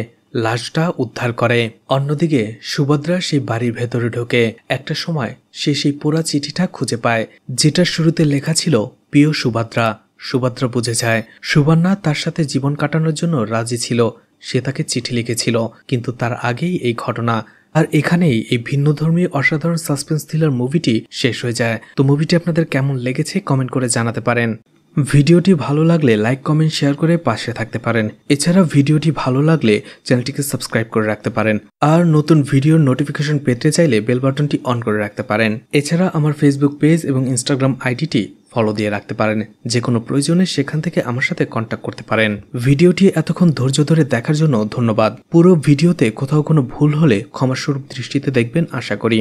লাশটা উদ্ধার করে। অন্যদিকে সুভদ্রা সেই বাড়ির ভেতরে ঢোকে। একটা সময় সে সেই পোড়া চিঠিটা খুঁজে পায়, যেটার শুরুতে লেখা ছিল প্রিয় সুভদ্রা। সুভদ্রা বুঝে যায় সুবর্ণা তার সাথে জীবন কাটানোর জন্য রাজি ছিল। সে তাকে চিঠি লিখেছিল, কিন্তু তার আগেই এই ঘটনা। আর এখানেই এই ভিন্নধর্মী অসাধারণ সাসপেন্স থ্রিলার মুভিটি শেষ হয়ে যায়। তো মুভিটি আপনাদের কেমন লেগেছে কমেন্ট করে জানাতে পারেন। ভিডিওটি ভালো লাগলে লাইক কমেন্ট শেয়ার করে পাশে থাকতে পারেন। এছাড়া ভিডিওটি ভালো লাগলে চ্যানেলটিকে সাবস্ক্রাইব করে রাখতে পারেন। আর নতুন ভিডিওর নোটিফিকেশন পেতে চাইলে বেল বাটনটি অন করে রাখতে পারেন। এছাড়া আমার ফেসবুক পেজ এবং ইনস্টাগ্রাম আইডিটি ফলো দিয়ে রাখতে পারেন। যে কোনো প্রয়োজনে সেখান থেকে আমার সাথে কন্ট্যাক্ট করতে পারেন। ভিডিওটি এতক্ষণ ধৈর্য ধরে দেখার জন্য ধন্যবাদ। পুরো ভিডিওতে কোথাও কোনো ভুল হলে ক্ষমাস্বরূপ দৃষ্টিতে দেখবেন আশা করি।